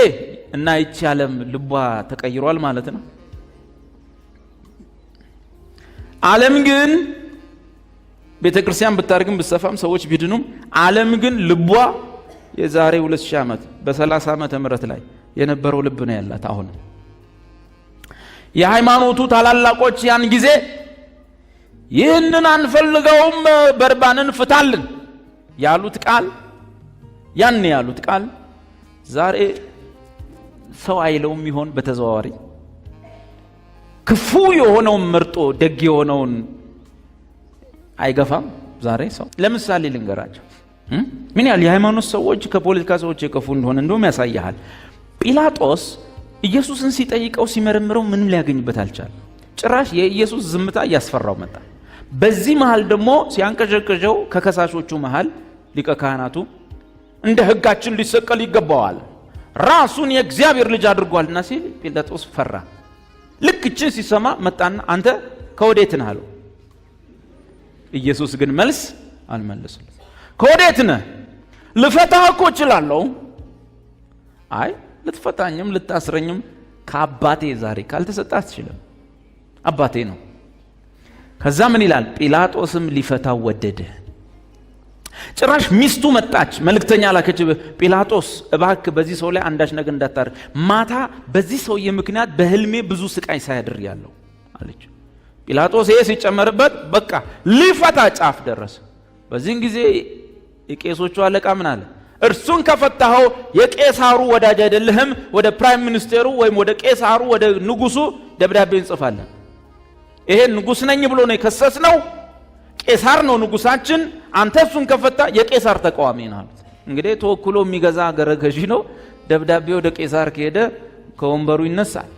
እና ይቺ ዓለም ልቧ ተቀይሯል ማለት ነው። ዓለም ግን ቤተ ክርስቲያን ብታርግም ብትሰፋም ሰዎች ቢድኑም ዓለም ግን ልቧ የዛሬ 2000 ዓመት በ30 ዓመተ ምህረት ላይ የነበረው ልብ ነው ያላት። አሁን የሃይማኖቱ ታላላቆች ያን ጊዜ ይህንን አንፈልገውም በርባንን ፍታልን ያሉት ቃል፣ ያን ያሉት ቃል ዛሬ ሰው አይለውም ይሆን? በተዘዋዋሪ ክፉ የሆነውን መርጦ ደግ የሆነውን አይገፋም ዛሬ ሰው። ለምሳሌ ልንገራቸው ምን ያህል የሃይማኖት ሰዎች ከፖለቲካ ሰዎች የከፉ እንደሆነ እንደውም ያሳያል። ጲላጦስ ኢየሱስን ሲጠይቀው ሲመረምረው ምንም ሊያገኝበት አልቻለም። ጭራሽ የኢየሱስ ዝምታ እያስፈራው መጣ። በዚህ መሃል ደግሞ ሲያንቀዠቅዠው ከከሳሾቹ መሃል ሊቀ ካህናቱ እንደ ሕጋችን ሊሰቀል ይገባዋል ራሱን የእግዚአብሔር ልጅ አድርጓልና ሲል ጲላጦስ ፈራ። ልክ እችን ሲሰማ መጣና አንተ ከወዴት ነህ አለው። ኢየሱስ ግን መልስ አልመለሰም። ከወዴት ነህ? ልፈታህ እኮ እችላለሁ። አይ ልትፈታኝም ልታስረኝም ከአባቴ ዛሬ ካልተሰጣ አትችልም፣ አባቴ ነው። ከዛ ምን ይላል? ጲላጦስም ሊፈታው ወደደ። ጭራሽ ሚስቱ መጣች፣ መልእክተኛ ላከች። ጲላጦስ እባክህ በዚህ ሰው ላይ አንዳች ነገር እንዳታደርግ፣ ማታ በዚህ ሰውዬ ምክንያት በህልሜ ብዙ ስቃይ ሳያድር ያለው አለች። ጲላጦስ ይሄ ሲጨመርበት በቃ ሊፈታ ጫፍ ደረሰ። በዚህን ጊዜ የቄሶቹ አለቃ ምን አለ? እርሱን ከፈታኸው የቄሳሩ ወዳጅ አይደለህም፣ ወደ ፕራይም ሚኒስቴሩ ወይም ወደ ቄሳሩ ወደ ንጉሱ ደብዳቤ እንጽፋለን። ይሄ ንጉስ ነኝ ብሎ ነው የከሰስነው፣ ቄሳር ነው ንጉሳችን፣ አንተ እሱን ከፈታ የቄሳር ተቃዋሚ ነህ አሉት። እንግዲህ ተወክሎ የሚገዛ አገረ ገዢ ነው። ደብዳቤ ወደ ቄሳር ከሄደ ከወንበሩ ይነሳል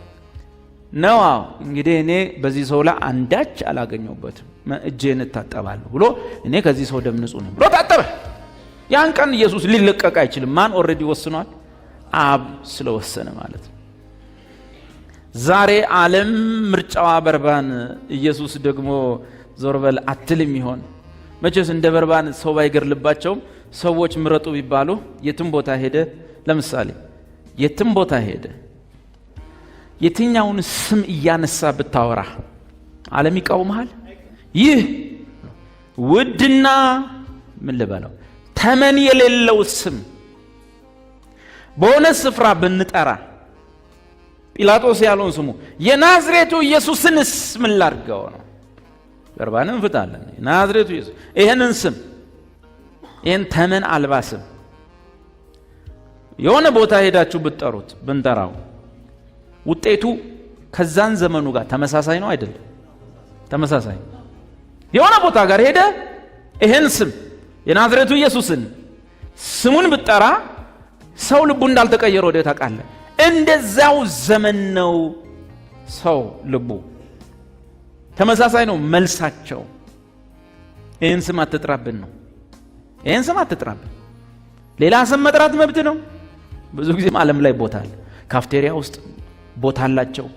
ነው። እንግዲህ እኔ በዚህ ሰው ላይ አንዳች አላገኘሁበትም፣ እጄን እታጠባለሁ ብሎ እኔ ከዚህ ሰው ደም ንጹህ ነኝ ብሎ ታጠበ። ያን ቀን ኢየሱስ ሊለቀቅ አይችልም። ማን ኦልሬዲ ወስኗል? አብ ስለወሰነ ማለት ነው። ዛሬ ዓለም ምርጫዋ በርባን፣ ኢየሱስ ደግሞ ዞርበል አትልም ይሆን? መቼስ እንደ በርባን ሰው ባይገርልባቸውም ሰዎች ምረጡ ቢባሉ የትም ቦታ ሄደ፣ ለምሳሌ የትም ቦታ ሄደ የትኛውን ስም እያነሳ ብታወራ ዓለም ይቃወምሃል። ይህ ውድና ምን ልበለው ተመን የሌለው ስም በሆነ ስፍራ ብንጠራ፣ ጲላጦስ ያለውን ስሙ የናዝሬቱ ኢየሱስንስ ምን ላድርገው ነው? በርባንን እንፍታለን። የናዝሬቱ ኢየሱስ ይሄንን ስም ይሄን ተመን አልባ ስም የሆነ ቦታ ሄዳችሁ ብትጠሩት ብንጠራው ውጤቱ ከዛን ዘመኑ ጋር ተመሳሳይ ነው አይደለም? ተመሳሳይ። የሆነ ቦታ ጋር ሄደ ይሄን ስም የናዝሬቱ ኢየሱስን ስሙን ብትጠራ ሰው ልቡ እንዳልተቀየረ ወደ ታውቃለህ። እንደዛው ዘመን ነው ሰው ልቡ ተመሳሳይ ነው መልሳቸው። ይሄን ስም አትጥራብን ነው። ይሄን ስም አትጥራብን። ሌላ ስም መጥራት መብት ነው። ብዙ ጊዜ ዓለም ላይ ቦታ አለ። ካፍቴሪያ ውስጥ ቦታ አላቸው፣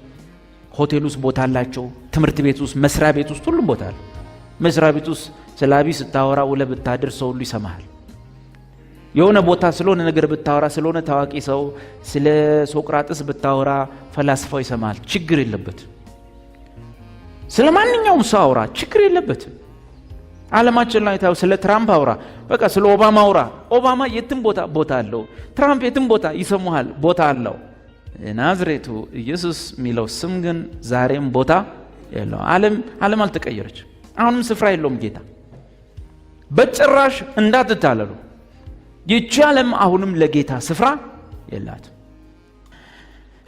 ሆቴል ውስጥ ቦታ አላቸው፣ ትምህርት ቤት ውስጥ፣ መስሪያ ቤት ውስጥ ሁሉም ቦታ አለ። መስሪያ ቤት ውስጥ ስላቢ ስታወራ ውለህ ብታድር ሰው ሁሉ ይሰማሃል። የሆነ ቦታ ስለሆነ ነገር ብታወራ ስለሆነ ታዋቂ ሰው ስለ ሶቅራጥስ ብታወራ ፈላስፋው ይሰማሃል። ችግር የለበትም። ስለ ማንኛውም ሰው አውራ፣ ችግር የለበትም። ዓለማችን ላይ ታው ስለ ትራምፕ አውራ፣ በቃ ስለ ኦባማ አውራ። ኦባማ የትም ቦታ አለው። ትራምፕ የትም ቦታ ይሰሙሃል፣ ቦታ አለው። ናዝሬቱ ኢየሱስ የሚለው ስም ግን ዛሬም ቦታ የለው። ዓለም አልተቀየረች። አሁንም ስፍራ የለውም ጌታ። በጭራሽ እንዳትታለሉ። ይህች ዓለም አሁንም ለጌታ ስፍራ የላት።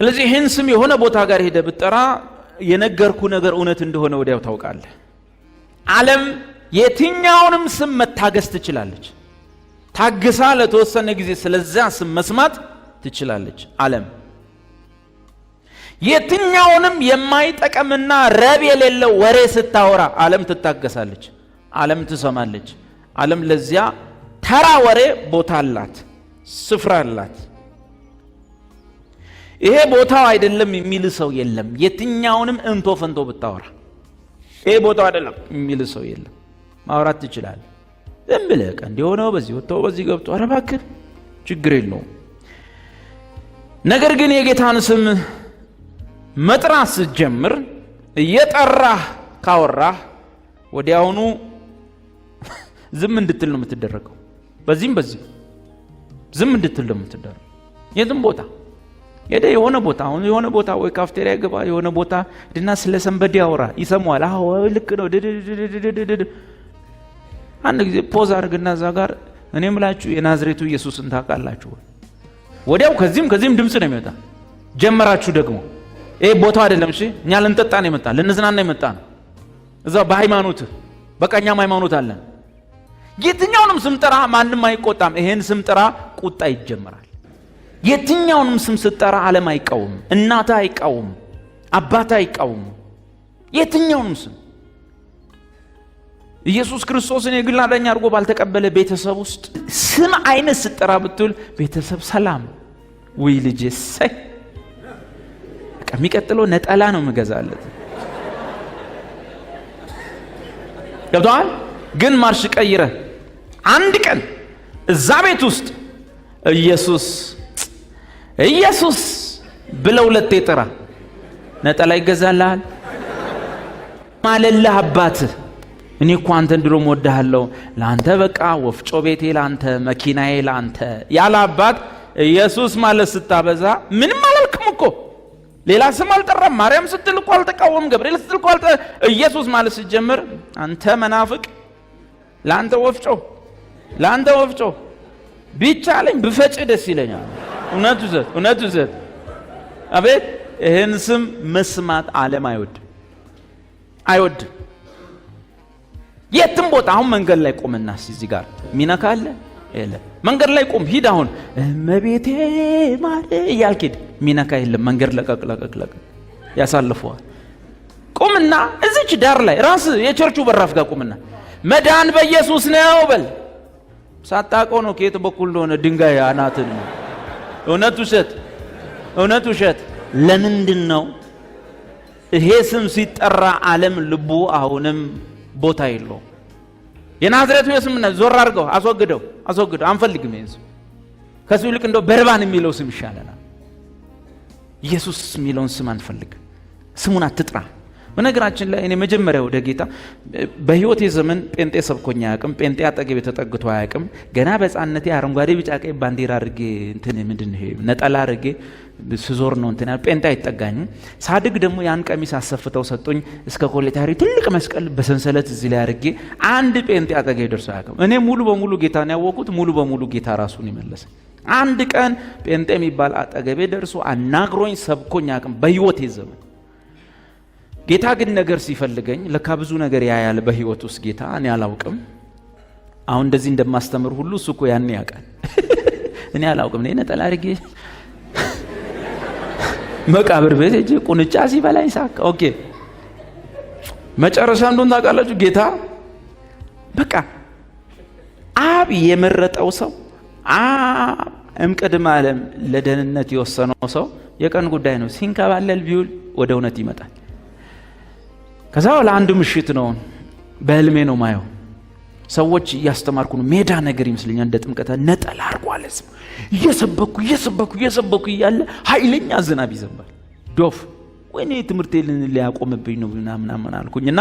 ስለዚህ ይህን ስም የሆነ ቦታ ጋር ሄደ ብትጠራ የነገርኩ ነገር እውነት እንደሆነ ወዲያው ታውቃለህ። ዓለም የትኛውንም ስም መታገስ ትችላለች። ታግሳ ለተወሰነ ጊዜ ስለዚያ ስም መስማት ትችላለች። ዓለም የትኛውንም የማይጠቅምና ረብ የሌለው ወሬ ስታወራ ዓለም ትታገሳለች። ዓለም ትሰማለች። ዓለም ለዚያ ተራ ወሬ ቦታ አላት፣ ስፍራ አላት። ይሄ ቦታው አይደለም የሚል ሰው የለም። የትኛውንም እንቶ ፈንቶ ብታወራ ይሄ ቦታው አይደለም የሚል ሰው የለም። ማውራት ትችላለህ። ዝም ብለህ እንዲሆነው በዚህ ወጥቶ በዚህ ገብቶ ኧረ እባክህ ችግር የለውም። ነገር ግን የጌታን ስም መጥራት ስትጀምር እየጠራህ ካወራህ ወዲያውኑ ዝም እንድትል ነው የምትደረገው። በዚህም ዝም እንድትል ነው የምትደረገው። የትም ቦታ ሄደ የሆነ ቦታ አሁን የሆነ ቦታ ወይ ካፍቴሪያ ገባ የሆነ ቦታ ድና ስለ ሰንበዲ ያወራ ይሰማዋል። አዎ ልክ ነው። አንድ ጊዜ ፖዝ አድርግና እዛ ጋር እኔ ምላችሁ የናዝሬቱ ኢየሱስን ታውቃላችሁ? ወዲያው ከዚህም ድምፅ ነው የሚወጣ። ጀመራችሁ ደግሞ ይሄ ቦታው አይደለም። እሺ እኛ ልንጠጣ ነው የመጣ ልንዝናና የመጣ ነው። እዛው በሃይማኖት በቃኛም ሃይማኖት አለን። የትኛውንም ስም ጥራ ማንም አይቆጣም። ይሄን ስም ጥራ ቁጣ ይጀምራል። የትኛውንም ስም ስትጠራ ዓለም አይቃወም፣ እናታ አይቃወም፣ አባታ አይቃወም። የትኛውንም ስም ኢየሱስ ክርስቶስን የግል አዳኝ አድርጎ ባልተቀበለ ቤተሰብ ውስጥ ስም አይነት ስትጠራ ብትል ቤተሰብ ሰላም ወይ ልጅ ሰይ የሚቀጥለው ነጠላ ነው መገዛለት። ገብቶሃል? ግን ማርሽ ቀይረ አንድ ቀን እዛ ቤት ውስጥ ኢየሱስ ብለው ሁለቴ ጥራ፣ ነጠላ ይገዛልሃል። ማለልህ አባትህ እኔ እኮ አንተን ድሮም ወድሃለሁ፣ ለአንተ በቃ ወፍጮ ቤቴ ለአንተ፣ መኪናዬ ለአንተ ያለ አባት ኢየሱስ ማለት ስታበዛ ምንም አላልክም እኮ። ሌላ ስም አልጠራም። ማርያም ስትል እኮ አልተቃወም፣ ገብርኤል ስትል እኮ ኢየሱስ ማለት ስትጀምር አንተ መናፍቅ፣ ለአንተ ወፍጮ ቢቻለኝ ብፈጭ ደስ ይለኛል። እውነቱ ዘት አቤት። ይህን ስም መስማት ዓለም አይወድም። የትም ቦታ አሁን መንገድ ላይ ቆምና እዚህ ጋር ሚነካ አለ የለ። መንገድ ላይ ቆም፣ ሂድ አሁን እመቤቴ ማለ እያልክ ሂድ፣ ሚነካ የለም። መንገድ ለቀቅ ያሳልፈዋል። ቁምና እዚች ዳር ላይ ራስ የቸርቹ በራፍ ጋር ቁምና መዳን በኢየሱስ ነው በል። ሳታውቀው ነው ከየት በኩል እንደሆነ ድንጋይ አናትን ነው። እውነት ውሸት። ለምንድን ነው ይሄ ስም ሲጠራ ዓለም ልቡ አሁንም ቦታ የለውም? የናዝሬቱ ስም ነው። ዞር አድርገው አስወግደው አንፈልግም። ይሄን ስም ከሱ ይልቅ እንደው በርባን የሚለው ስም ይሻለናል። ኢየሱስ የሚለውን ስም አንፈልግም። ስሙን አትጥራ። በነገራችን ላይ እኔ መጀመሪያ ወደ ጌታ በህይወቴ ዘመን ጴንጤ ሰብኮኛ አያውቅም። ጴንጤ አጠገቤ ተጠግቶ አያውቅም። ገና በሕፃንነቴ አረንጓዴ ቢጫ ቀይ ባንዲራ አድርጌ ምንድን ይሄ ነጠላ አድርጌ ስዞር ነው ጴንጤ አይጠጋኝም። ሳድግ ደግሞ ያን ቀሚስ አሰፍተው ሰጡኝ። እስከ ኮሌታሪ ትልቅ መስቀል በሰንሰለት እዚህ ላይ አድርጌ አንድ ጴንጤ አጠገቤ ደርሶ አያውቅም። እኔ ሙሉ በሙሉ ጌታን ያወቁት ሙሉ በሙሉ ጌታ ራሱን ይመለሰ። አንድ ቀን ጴንጤ የሚባል አጠገቤ ደርሶ አናግሮኝ ሰብኮኛ አያውቅም በህይወቴ ዘመን። ጌታ ግን ነገር ሲፈልገኝ ለካ ብዙ ነገር ያያል በህይወት ውስጥ ጌታ። እኔ አላውቅም። አሁን እንደዚህ እንደማስተምር ሁሉ እሱ እኮ ያኔ ያውቃል። እኔ አላውቅም። እኔ ነጠላ አድርጌ መቃብር ቤት ሄጄ ቁንጫ ሲበላኝ ሳካ። ኦኬ መጨረሻ እንደሆነ ታውቃላችሁ። ጌታ በቃ አብ የመረጠው ሰው እምቅድመ ዓለም ለደህንነት የወሰነው ሰው የቀን ጉዳይ ነው። ሲንከባለል ቢውል ወደ እውነት ይመጣል። ከዛ ለአንድ ምሽት ነው በህልሜ ነው ማየው። ሰዎች እያስተማርኩ ነው። ሜዳ ነገር ይመስለኛል እንደ ጥምቀት ነጠላ አርጓል። እየሰበኩ እያለ ኃይለኛ ዝናብ ይዘንባል። ዶፍ ወይኔ ትምህርቴ ሊያቆምብኝ ነው ምናምን አልኩኝና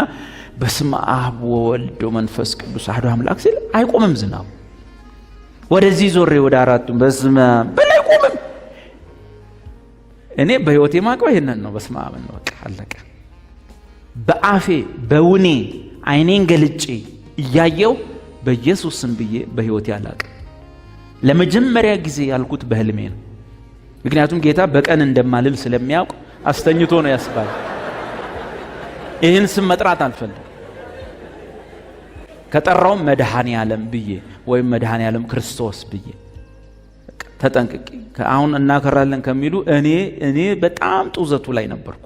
በስመ አብ ወወልድ ወመንፈስ ቅዱስ አሐዱ አምላክ ሲል አይቆምም ዝናቡ። ወደዚህ ዞሬ ወደ አራቱም በስመ አብ በላይ ቆምም። እኔ በህይወቴ ማቀው ይሄንን ነው። በስመ አብ ነው በቃ አለቀ። በአፌ በውኔ አይኔን ገልጬ እያየው በኢየሱስ ስም ብዬ በህይወቴ አላውቅም። ለመጀመሪያ ጊዜ ያልኩት በህልሜ ነው። ምክንያቱም ጌታ በቀን እንደማልል ስለሚያውቅ አስተኝቶ ነው ያስባል። ይህን ስም መጥራት አልፈልግም። ከጠራው መድኃኔ ዓለም ብዬ ወይም መድኃኔ ዓለም ክርስቶስ ብዬ ተጠንቅቄ አሁን እናከራለን ከሚሉ እኔ በጣም ጡዘቱ ላይ ነበርኩ።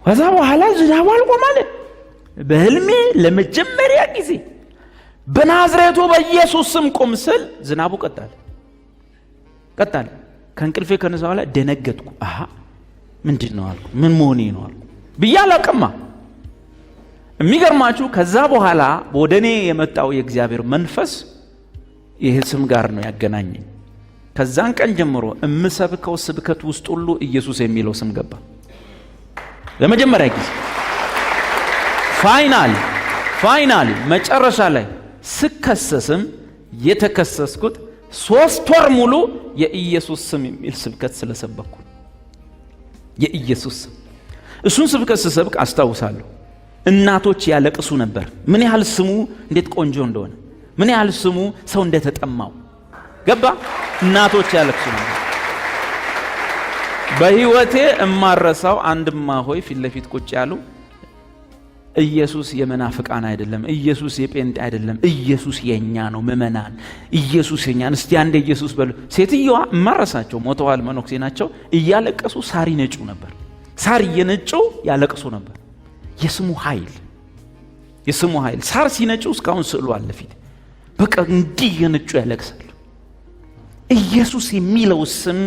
ከዛ በኋላ ዝናቡ አልቆማለ። በህልሜ ለመጀመሪያ ጊዜ በናዝሬቱ በኢየሱስ ስም ቁም ስል ዝናቡ ቀጣለ። ከእንቅልፌ ከነሳ በኋላ ደነገጥኩ። ምንድን ነው አልኩ። ምን መሆኔ ነው አልኩ ብዬ አላቅማ። የሚገርማችሁ ከዛ በኋላ ወደኔ የመጣው የእግዚአብሔር መንፈስ ይህ ስም ጋር ነው ያገናኘኝ። ከዛን ቀን ጀምሮ እምሰብከው ስብከት ውስጥ ሁሉ ኢየሱስ የሚለው ስም ገባ ለመጀመሪያ ጊዜ። ፋይናል መጨረሻ ላይ ስከሰስም የተከሰስኩት 3 ወር ሙሉ የኢየሱስ ስም የሚል ስብከት ስለሰበኩ የኢየሱስ ስም። እሱን ስብከት ስሰብክ አስታውሳለሁ እናቶች ያለቅሱ ነበር። ምን ያህል ስሙ እንዴት ቆንጆ እንደሆነ፣ ምን ያህል ስሙ ሰው እንደተጠማው ገባ። እናቶች ያለቅሱ ነበር። በህይወቴ እማረሳው አንድማ ሆይ ፊት ለፊት ቁጭ ያሉ ኢየሱስ የመናፍቃን አይደለም፣ ኢየሱስ የጴንጤ አይደለም፣ ኢየሱስ የኛ ነው። ምእመናን ኢየሱስ የኛ ነው። እስቲ አንድ ኢየሱስ በሉ። ሴትዮዋ እማረሳቸው ሞተዋል፣ መነኩሴ ናቸው። እያለቀሱ ሳር ይነጩ ነበር። ሳር እየነጩ ያለቅሱ ነበር። የስሙ ኃይል ሳር ሲነጩ እስካሁን ስዕሉ አለ ፊት። በቃ እንዲህ የነጩ ያለቅሳሉ። ኢየሱስ የሚለው ስም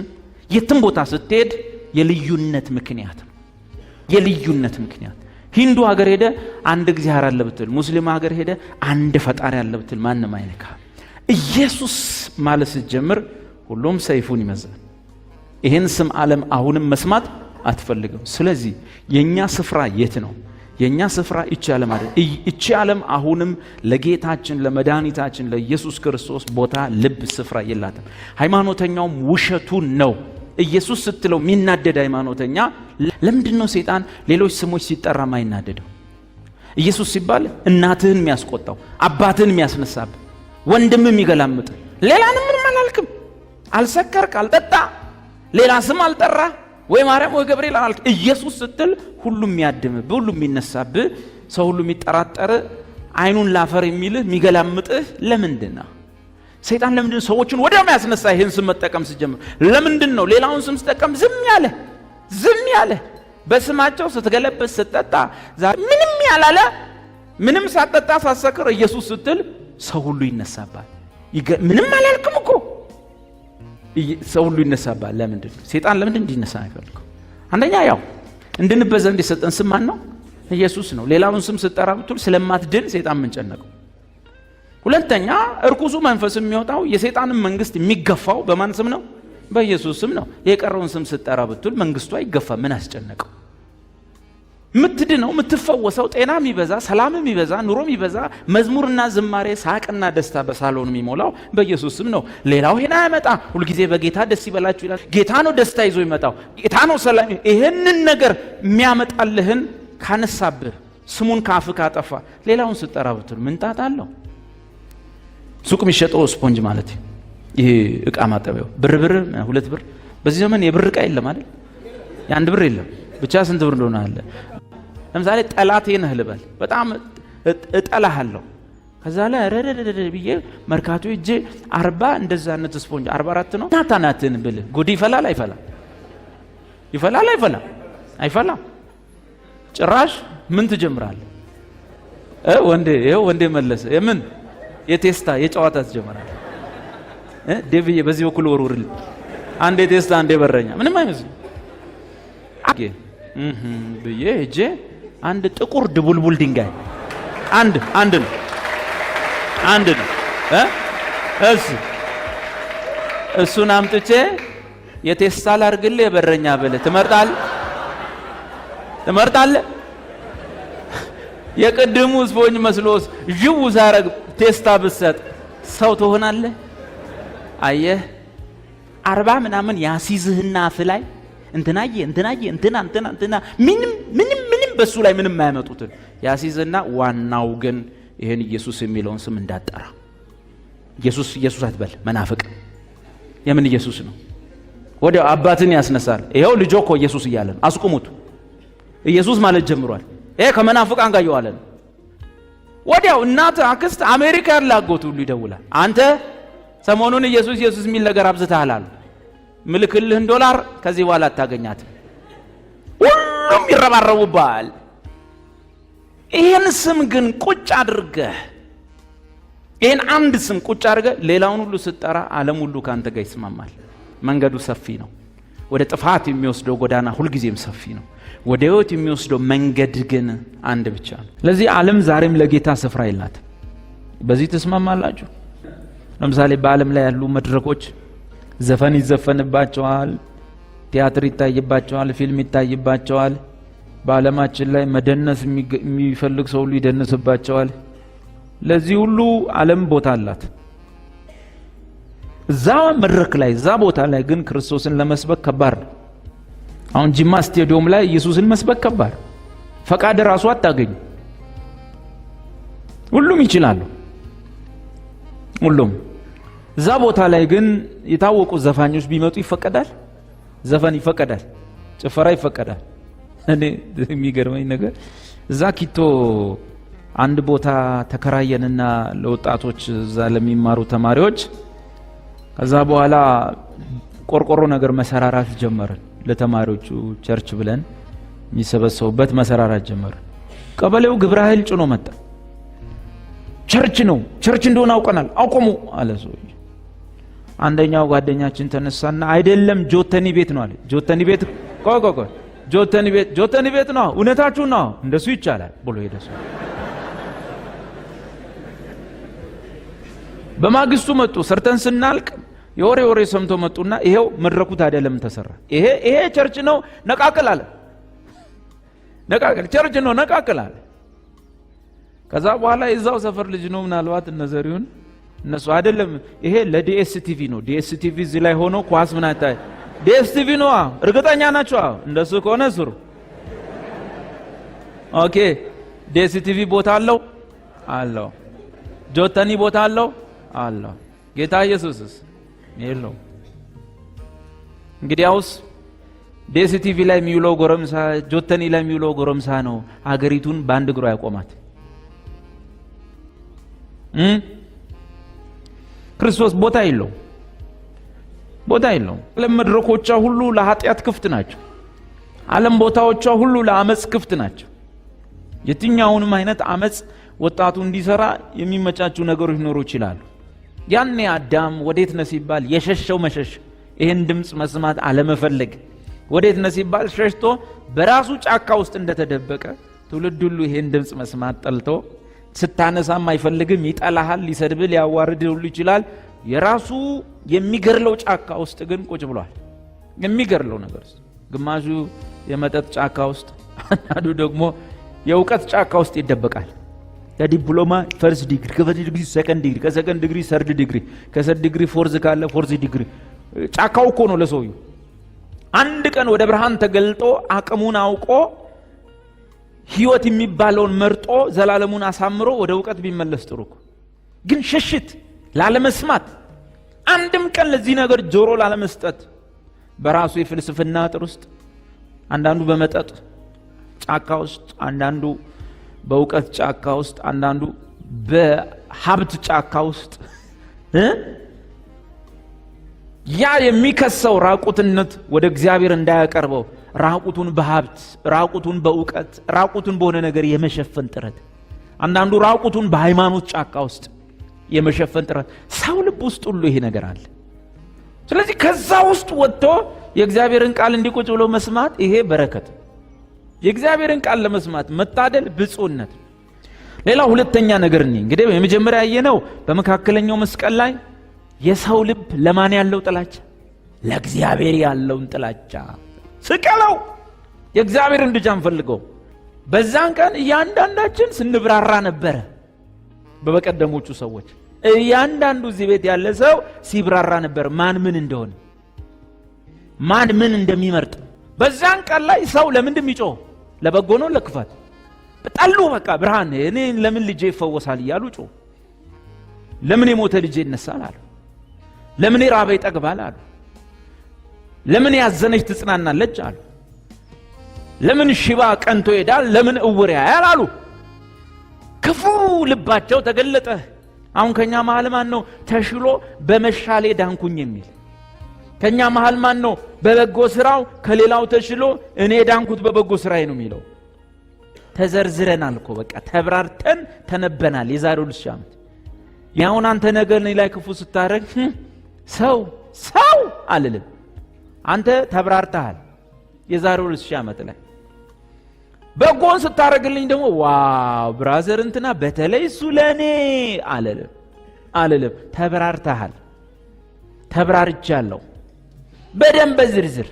የትም ቦታ ስትሄድ የልዩነት ምክንያት ነው። የልዩነት ምክንያት ሂንዱ ሀገር ሄደ አንድ እግዚአብሔር አለ ብትል፣ ሙስሊም ሀገር ሄደ አንድ ፈጣሪ አለ ብትል ማንም አይነካ። ኢየሱስ ማለት ስትጀምር ሁሉም ሰይፉን ይመዛል። ይሄን ስም ዓለም አሁንም መስማት አትፈልግም። ስለዚህ የኛ ስፍራ የት ነው? የኛ ስፍራ እቺ ዓለም አይደል። እቺ ዓለም አሁንም ለጌታችን ለመድኃኒታችን ለኢየሱስ ክርስቶስ ቦታ ልብ ስፍራ የላትም። ሃይማኖተኛውም ውሸቱን ነው። ኢየሱስ ስትለው የሚናደድ ሃይማኖተኛ ለምንድን ነው ሰይጣን ሌሎች ስሞች ሲጠራ ማይናደደው? ኢየሱስ ሲባል እናትህን የሚያስቆጣው፣ አባትህን የሚያስነሳብ፣ ወንድም የሚገላምጥ፣ ሌላንም ምንም አላልክም። አልሰከርክ፣ አልጠጣ፣ ሌላ ስም አልጠራ፣ ወይ ማርያም ወይ ገብርኤል አላልክ። ኢየሱስ ስትል ሁሉም የሚያድምብህ፣ ሁሉም የሚነሳብህ፣ ሰው ሁሉ የሚጠራጠር፣ አይኑን ላፈር የሚልህ የሚገላምጥህ ለምንድን ነው? ሰይጣን ለምንድን ነው ሰዎችን ወዲያው የሚያስነሳ? ይህን ስም መጠቀም ሲጀምር ለምንድን ነው ሌላውን ስም ሲጠቀም ዝም ያለ? በስማቸው ስትገለበስ ስትጠጣ ምንም ያላለ፣ ምንም ሳትጠጣ ሳትሰክር ኢየሱስ ስትል ሰው ሁሉ ይነሳባል። ምንም አላልክም እኮ ሰው ሁሉ ይነሳባል። ለምንድን ነው ሰይጣን ለምንድን እንዲነሳ አይፈልግም? አንደኛ ያው እንድንበዛ እንዲሰጠን ስም ማን ነው? ኢየሱስ ነው። ሌላውን ስም ስትጠራ ብትል ስለማትድን ሰይጣን ምን ጨነቀው? ሁለተኛ እርኩሱ መንፈስ የሚወጣው የሰይጣንን መንግስት የሚገፋው በማን ስም ነው? በኢየሱስ ስም ነው። የቀረውን ስም ስትጠራ ብትል መንግስቱ አይገፋ፣ ምን አስጨነቀው? ምትድነው፣ ምትፈወሰው፣ ጤና የሚበዛ፣ ሰላም የሚበዛ፣ ኑሮ የሚበዛ፣ መዝሙርና ዝማሬ፣ ሳቅና ደስታ በሳሎን የሚሞላው በኢየሱስ ስም ነው። ሌላው ሄና ያመጣ ሁልጊዜ በጌታ ደስ ይበላችሁ ይላል። ጌታ ነው ደስታ ይዞ ይመጣው፣ ጌታ ነው ሰላም። ይሄንን ነገር የሚያመጣልህን ካነሳብህ፣ ስሙን ካፍ ካጠፋ፣ ሌላውን ስትጠራ ብትል ምን ጣጣ አለው? ሱቅ የሚሸጠው ስፖንጅ ማለት ይሄ እቃ ማጠቢያው ብር 2 ብር። በዚህ ዘመን የብር እቃ የለም አይደል? የአንድ ብር የለም። ብቻ ስንት ብር እንደሆነ አለ። ለምሳሌ ጠላቴ ነህ ልበል፣ በጣም እጠላሃለሁ። ከዛ ላይ ረረረረ ብዬ መርካቶ እጄ 40 እንደዛነት ስፖንጅ 44 ነው ናታናትን ብል ጉድ ይፈላል አይፈላም? ይፈላል አይፈላም? አይፈላም። ጭራሽ ምን ትጀምራለህ? ወንዴ መለሰ የምን የቴስታ የጨዋታ ትጀምራለህ። ዴቪዬ በዚህ በኩል ወርውርልኝ፣ አንዴ ቴስታ አንዴ በረኛ፣ ምንም አይመስልም ብዬ እጄ አንድ ጥቁር ድቡልቡል ድንጋይ አንድ ነው እሱን አምጥቼ የቴስታ ላርግልህ የበረኛ ብለህ ትመርጣለህ? የቅድሙ ስፖንጅ መስሎስ ጅው ሳረግ ቴስታ ብሰጥ ሰው ትሆናለህ? አየህ 40 ምናምን ያሲዝህና አፍ ላይ እንትናዬ እንትና ምንም በሱ ላይ ምንም የማያመጡትን ያሲዝህና፣ ዋናው ግን ይሄን ኢየሱስ የሚለውን ስም እንዳጠራ። ኢየሱስ አትበል መናፍቅ። የምን ኢየሱስ ነው? ወዲያው አባትን ያስነሳል። ይሄው ልጆ እኮ ኢየሱስ እያለ ነው። አስቁሙት። ኢየሱስ ማለት ጀምሯል። ይሄ ከመናፍቃን ጋር ይዋለ ነው። ወዲያው እናት አክስት አሜሪካ ያላጎት ሁሉ ይደውላል። አንተ ሰሞኑን ኢየሱስ የሚል ነገር አብዝተሃል አሉ። ምልክልህን ዶላር ከዚህ በኋላ አታገኛትም። ሁሉም ይረባረቡባል። ይሄን ስም ግን ቁጭ አድርገህ፣ ይሄን አንድ ስም ቁጭ አድርገህ ሌላውን ሁሉ ስትጠራ ዓለም ሁሉ ካንተ ጋር ይስማማል። መንገዱ ሰፊ ነው። ወደ ጥፋት የሚወስደው ጎዳና ሁልጊዜም ሰፊ ነው። ወደ ሕይወት የሚወስደው መንገድ ግን አንድ ብቻ ነው። ስለዚህ ዓለም ዛሬም ለጌታ ስፍራ የላትም። በዚህ ተስማማላችሁ? ለምሳሌ በዓለም ላይ ያሉ መድረኮች ዘፈን ይዘፈንባቸዋል፣ ቲያትር ይታይባቸዋል፣ ፊልም ይታይባቸዋል። በዓለማችን ላይ መደነስ የሚፈልግ ሰው ሁሉ ይደነስባቸዋል። ለዚህ ሁሉ ዓለም ቦታ አላት። እዛ መድረክ ላይ እዛ ቦታ ላይ ግን ክርስቶስን ለመስበክ ከባድ ነው። አሁን ጂማ ስቴዲየም ላይ ኢየሱስን መስበክ ከባድ፣ ፈቃድ ራሱ አታገኙ። ሁሉም ይችላሉ፣ ሁሉም። እዛ ቦታ ላይ ግን የታወቁ ዘፋኞች ቢመጡ ይፈቀዳል? ዘፈን ይፈቀዳል፣ ጭፈራ ይፈቀዳል። እኔ የሚገርመኝ ነገር እዛ ኪቶ አንድ ቦታ ተከራየንና ለወጣቶች እዛ ለሚማሩ ተማሪዎች፣ ከዛ በኋላ ቆርቆሮ ነገር መሰራራት ጀመርን። ለተማሪዎቹ ቸርች ብለን የሚሰበሰቡበት መሰራራት ጀመርን። ቀበሌው ግብረ ኃይል ጭኖ መጣ። ቸርች ነው፣ ቸርች እንደሆነ አውቀናል፣ አቁሙ አለ ሰው። አንደኛው ጓደኛችን ተነሳና አይደለም ጆተኒ ቤት ነው አለ። ጆተኒ ቤት ቆይ ጆተኒ ቤት ነው፣ እውነታችሁ ነው፣ እንደሱ ይቻላል ብሎ ሄደ ሰው። በማግስቱ መጡ። ሰርተን ስናልቅ የወሬ ሰምቶ መጡና ይሄው መድረኩ ታዲያ ለምን ተሰራ? ይሄ ቸርች ነው ነቃቅል አለ። ነቃቅል ቸርች ነው ነቃቅላል። ከዛ በኋላ የዛው ሰፈር ልጅ ነው ምናልባት እነዘሪውን እነሱ አይደለም ይሄ ለዲኤስቲቪ ነው። ዲኤስቲቪ እዚህ ላይ ሆኖ ኳስ ምን አታይ ዲኤስቲቪ ነው። እርግጠኛ ናቸው? እንደሱ ከሆነ ስሩ። ኦኬ ዲኤስቲቪ ቦታ አለው። ጆተኒ ቦታ አለው። ጌታ ኢየሱስስ የለው። እንግዲያውስ ዲኤስቲቪ ላይ የሚውለው ጎረምሳ ጆተኒ ላይ የሚውለው ጎረምሳ ነው ሀገሪቱን በአንድ እግሩ ያቆማት። ክርስቶስ ቦታ የለው። ዓለም መድረኮቿ ሁሉ ለኃጢአት ክፍት ናቸው። ዓለም ቦታዎቿ ሁሉ ለአመጽ ክፍት ናቸው። የትኛውንም አይነት አመጽ ወጣቱ እንዲሰራ የሚመቻቹ ነገሮች ሊኖሩ ይችላሉ። ያኔ አዳም ወዴት ነህ ሲባል የሸሸው መሸሽ፣ ይሄን ድምጽ መስማት አለመፈለግ፣ ወዴት ነህ ሲባል ሸሽቶ በራሱ ጫካ ውስጥ እንደተደበቀ ትውልድ ሁሉ ይሄን ድምጽ መስማት ጠልቶ ስታነሳም አይፈልግም፣ ይጠላሃል፣ ሊሰድብ ሊያዋርድ ሁሉ ይችላል። የራሱ የሚገርለው ጫካ ውስጥ ግን ቁጭ ብሏል። የሚገርለው ነገር ግማሹ የመጠጥ ጫካ ውስጥ፣ አንዱ ደግሞ የእውቀት ጫካ ውስጥ ይደበቃል። ከዲፕሎማ ፈርስት ዲግሪ፣ ከፈርስት ዲግሪ ሰከንድ ዲግሪ፣ ከሰከንድ ዲግሪ ሰርድ ዲግሪ፣ ከሰርድ ዲግሪ ፎርዝ ካለ ፎርዝ ዲግሪ። ጫካው እኮ ነው ለሰውዩ። አንድ ቀን ወደ ብርሃን ተገልጦ አቅሙን አውቆ ህይወት የሚባለውን መርጦ ዘላለሙን አሳምሮ ወደ እውቀት ቢመለስ ጥሩ እኮ። ግን ሽሽት ላለመስማት፣ አንድም ቀን ለዚህ ነገር ጆሮ ላለመስጠት በራሱ የፍልስፍና አጥር ውስጥ፣ አንዳንዱ በመጠጥ ጫካ ውስጥ፣ አንዳንዱ በእውቀት ጫካ ውስጥ፣ አንዳንዱ በሀብት ጫካ ውስጥ ያ የሚከሰው ራቁትነት ወደ እግዚአብሔር እንዳያቀርበው ራቁቱን በሀብት፣ ራቁቱን በእውቀት፣ ራቁቱን በሆነ ነገር የመሸፈን ጥረት፣ አንዳንዱ ራቁቱን በሃይማኖት ጫካ ውስጥ የመሸፈን ጥረት። ሰው ልብ ውስጥ ሁሉ ይሄ ነገር አለ። ስለዚህ ከዛ ውስጥ ወጥቶ የእግዚአብሔርን ቃል እንዲቆጭ ብሎ መስማት ይሄ በረከት። የእግዚአብሔርን ቃል ለመስማት መታደል ብፁዕነት። ሌላ ሁለተኛ ነገር እንግዲህ የመጀመሪያ ያየነው በመካከለኛው መስቀል ላይ የሰው ልብ ለማን ያለው ጥላቻ? ለእግዚአብሔር ያለውን ጥላቻ ስቀለው። የእግዚአብሔርን ልጅ አንፈልገው። በዛን ቀን እያንዳንዳችን ስንብራራ ነበረ። በበቀደሞቹ ሰዎች እያንዳንዱ እዚህ ቤት ያለ ሰው ሲብራራ ነበር ማን ምን እንደሆነ፣ ማን ምን እንደሚመርጥ። በዛን ቀን ላይ ሰው ለምንድን የሚጮህ? ለበጎ ነው ለክፋት? በጣሉ በቃ ብርሃን እኔ ለምን ልጄ ይፈወሳል እያሉ ጮህ። ለምን የሞተ ልጄ ይነሳል አሉ። ለምን የራበ ይጠግባል አሉ። ለምን ያዘነች ትጽናናለች አሉ። ለምን ሽባ ቀንቶ ይሄዳል፣ ለምን እውር ያያል አሉ። ክፉ ልባቸው ተገለጠ። አሁን ከኛ መሃል ማን ነው ተሽሎ በመሻሌ ዳንኩኝ የሚል? ከኛ መሃል ማን ነው በበጎ ስራው ከሌላው ተሽሎ እኔ ዳንኩት በበጎ ስራዬ ነው የሚለው? ተዘርዝረናል እኮ በቃ ተብራርተን ተነበናል። የዛሬው 2000 ዓመት ያውን አንተ ነገር ላይ ክፉ ስታረግ ሰው አልልም፣ አንተ ተብራርተሃል። የዛሬው 2000 ዓመት ላይ በጎን ስታረግልኝ ደግሞ ዋው ብራዘር እንትና በተለይ እሱ ለኔ አልልም። ተብራርተሃል። ተብራርቻለሁ በደንብ በዝርዝር።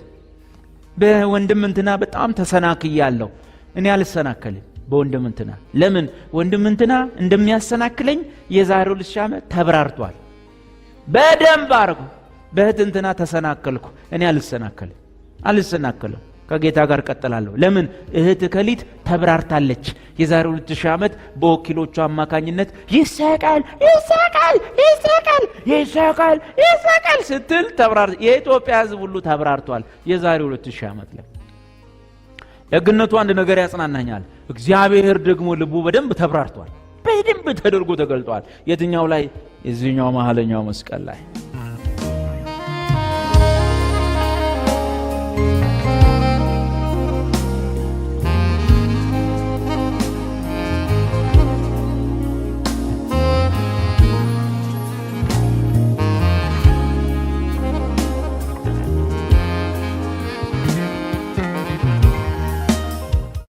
በወንድም እንትና በጣም ተሰናክያለሁ፣ እኔ አልሰናከልም በወንድም እንትና። ለምን ወንድም እንትና እንደሚያሰናክለኝ የዛሬው 2000 ዓመት ተብራርቷል በደንብ አርጎ። በእህት እንትና ተሰናከልኩ፣ እኔ አልሰናከልም፣ ከጌታ ጋር ቀጥላለሁ። ለምን እህት ከሊት ተብራርታለች። የዛሬው 2000 ዓመት በወኪሎቹ አማካኝነት ይሰቃል ስትል ተብራር። የኢትዮጵያ ሕዝብ ሁሉ ተብራርቷል የዛሬው 2000 ዓመት ላይ። ደግነቱ አንድ ነገር ያጽናናኛል። እግዚአብሔር ደግሞ ልቡ በደንብ ተብራርቷል፣ በደንብ ተደርጎ ተገልጧል። የትኛው ላይ? የዚህኛው መሐለኛው መስቀል ላይ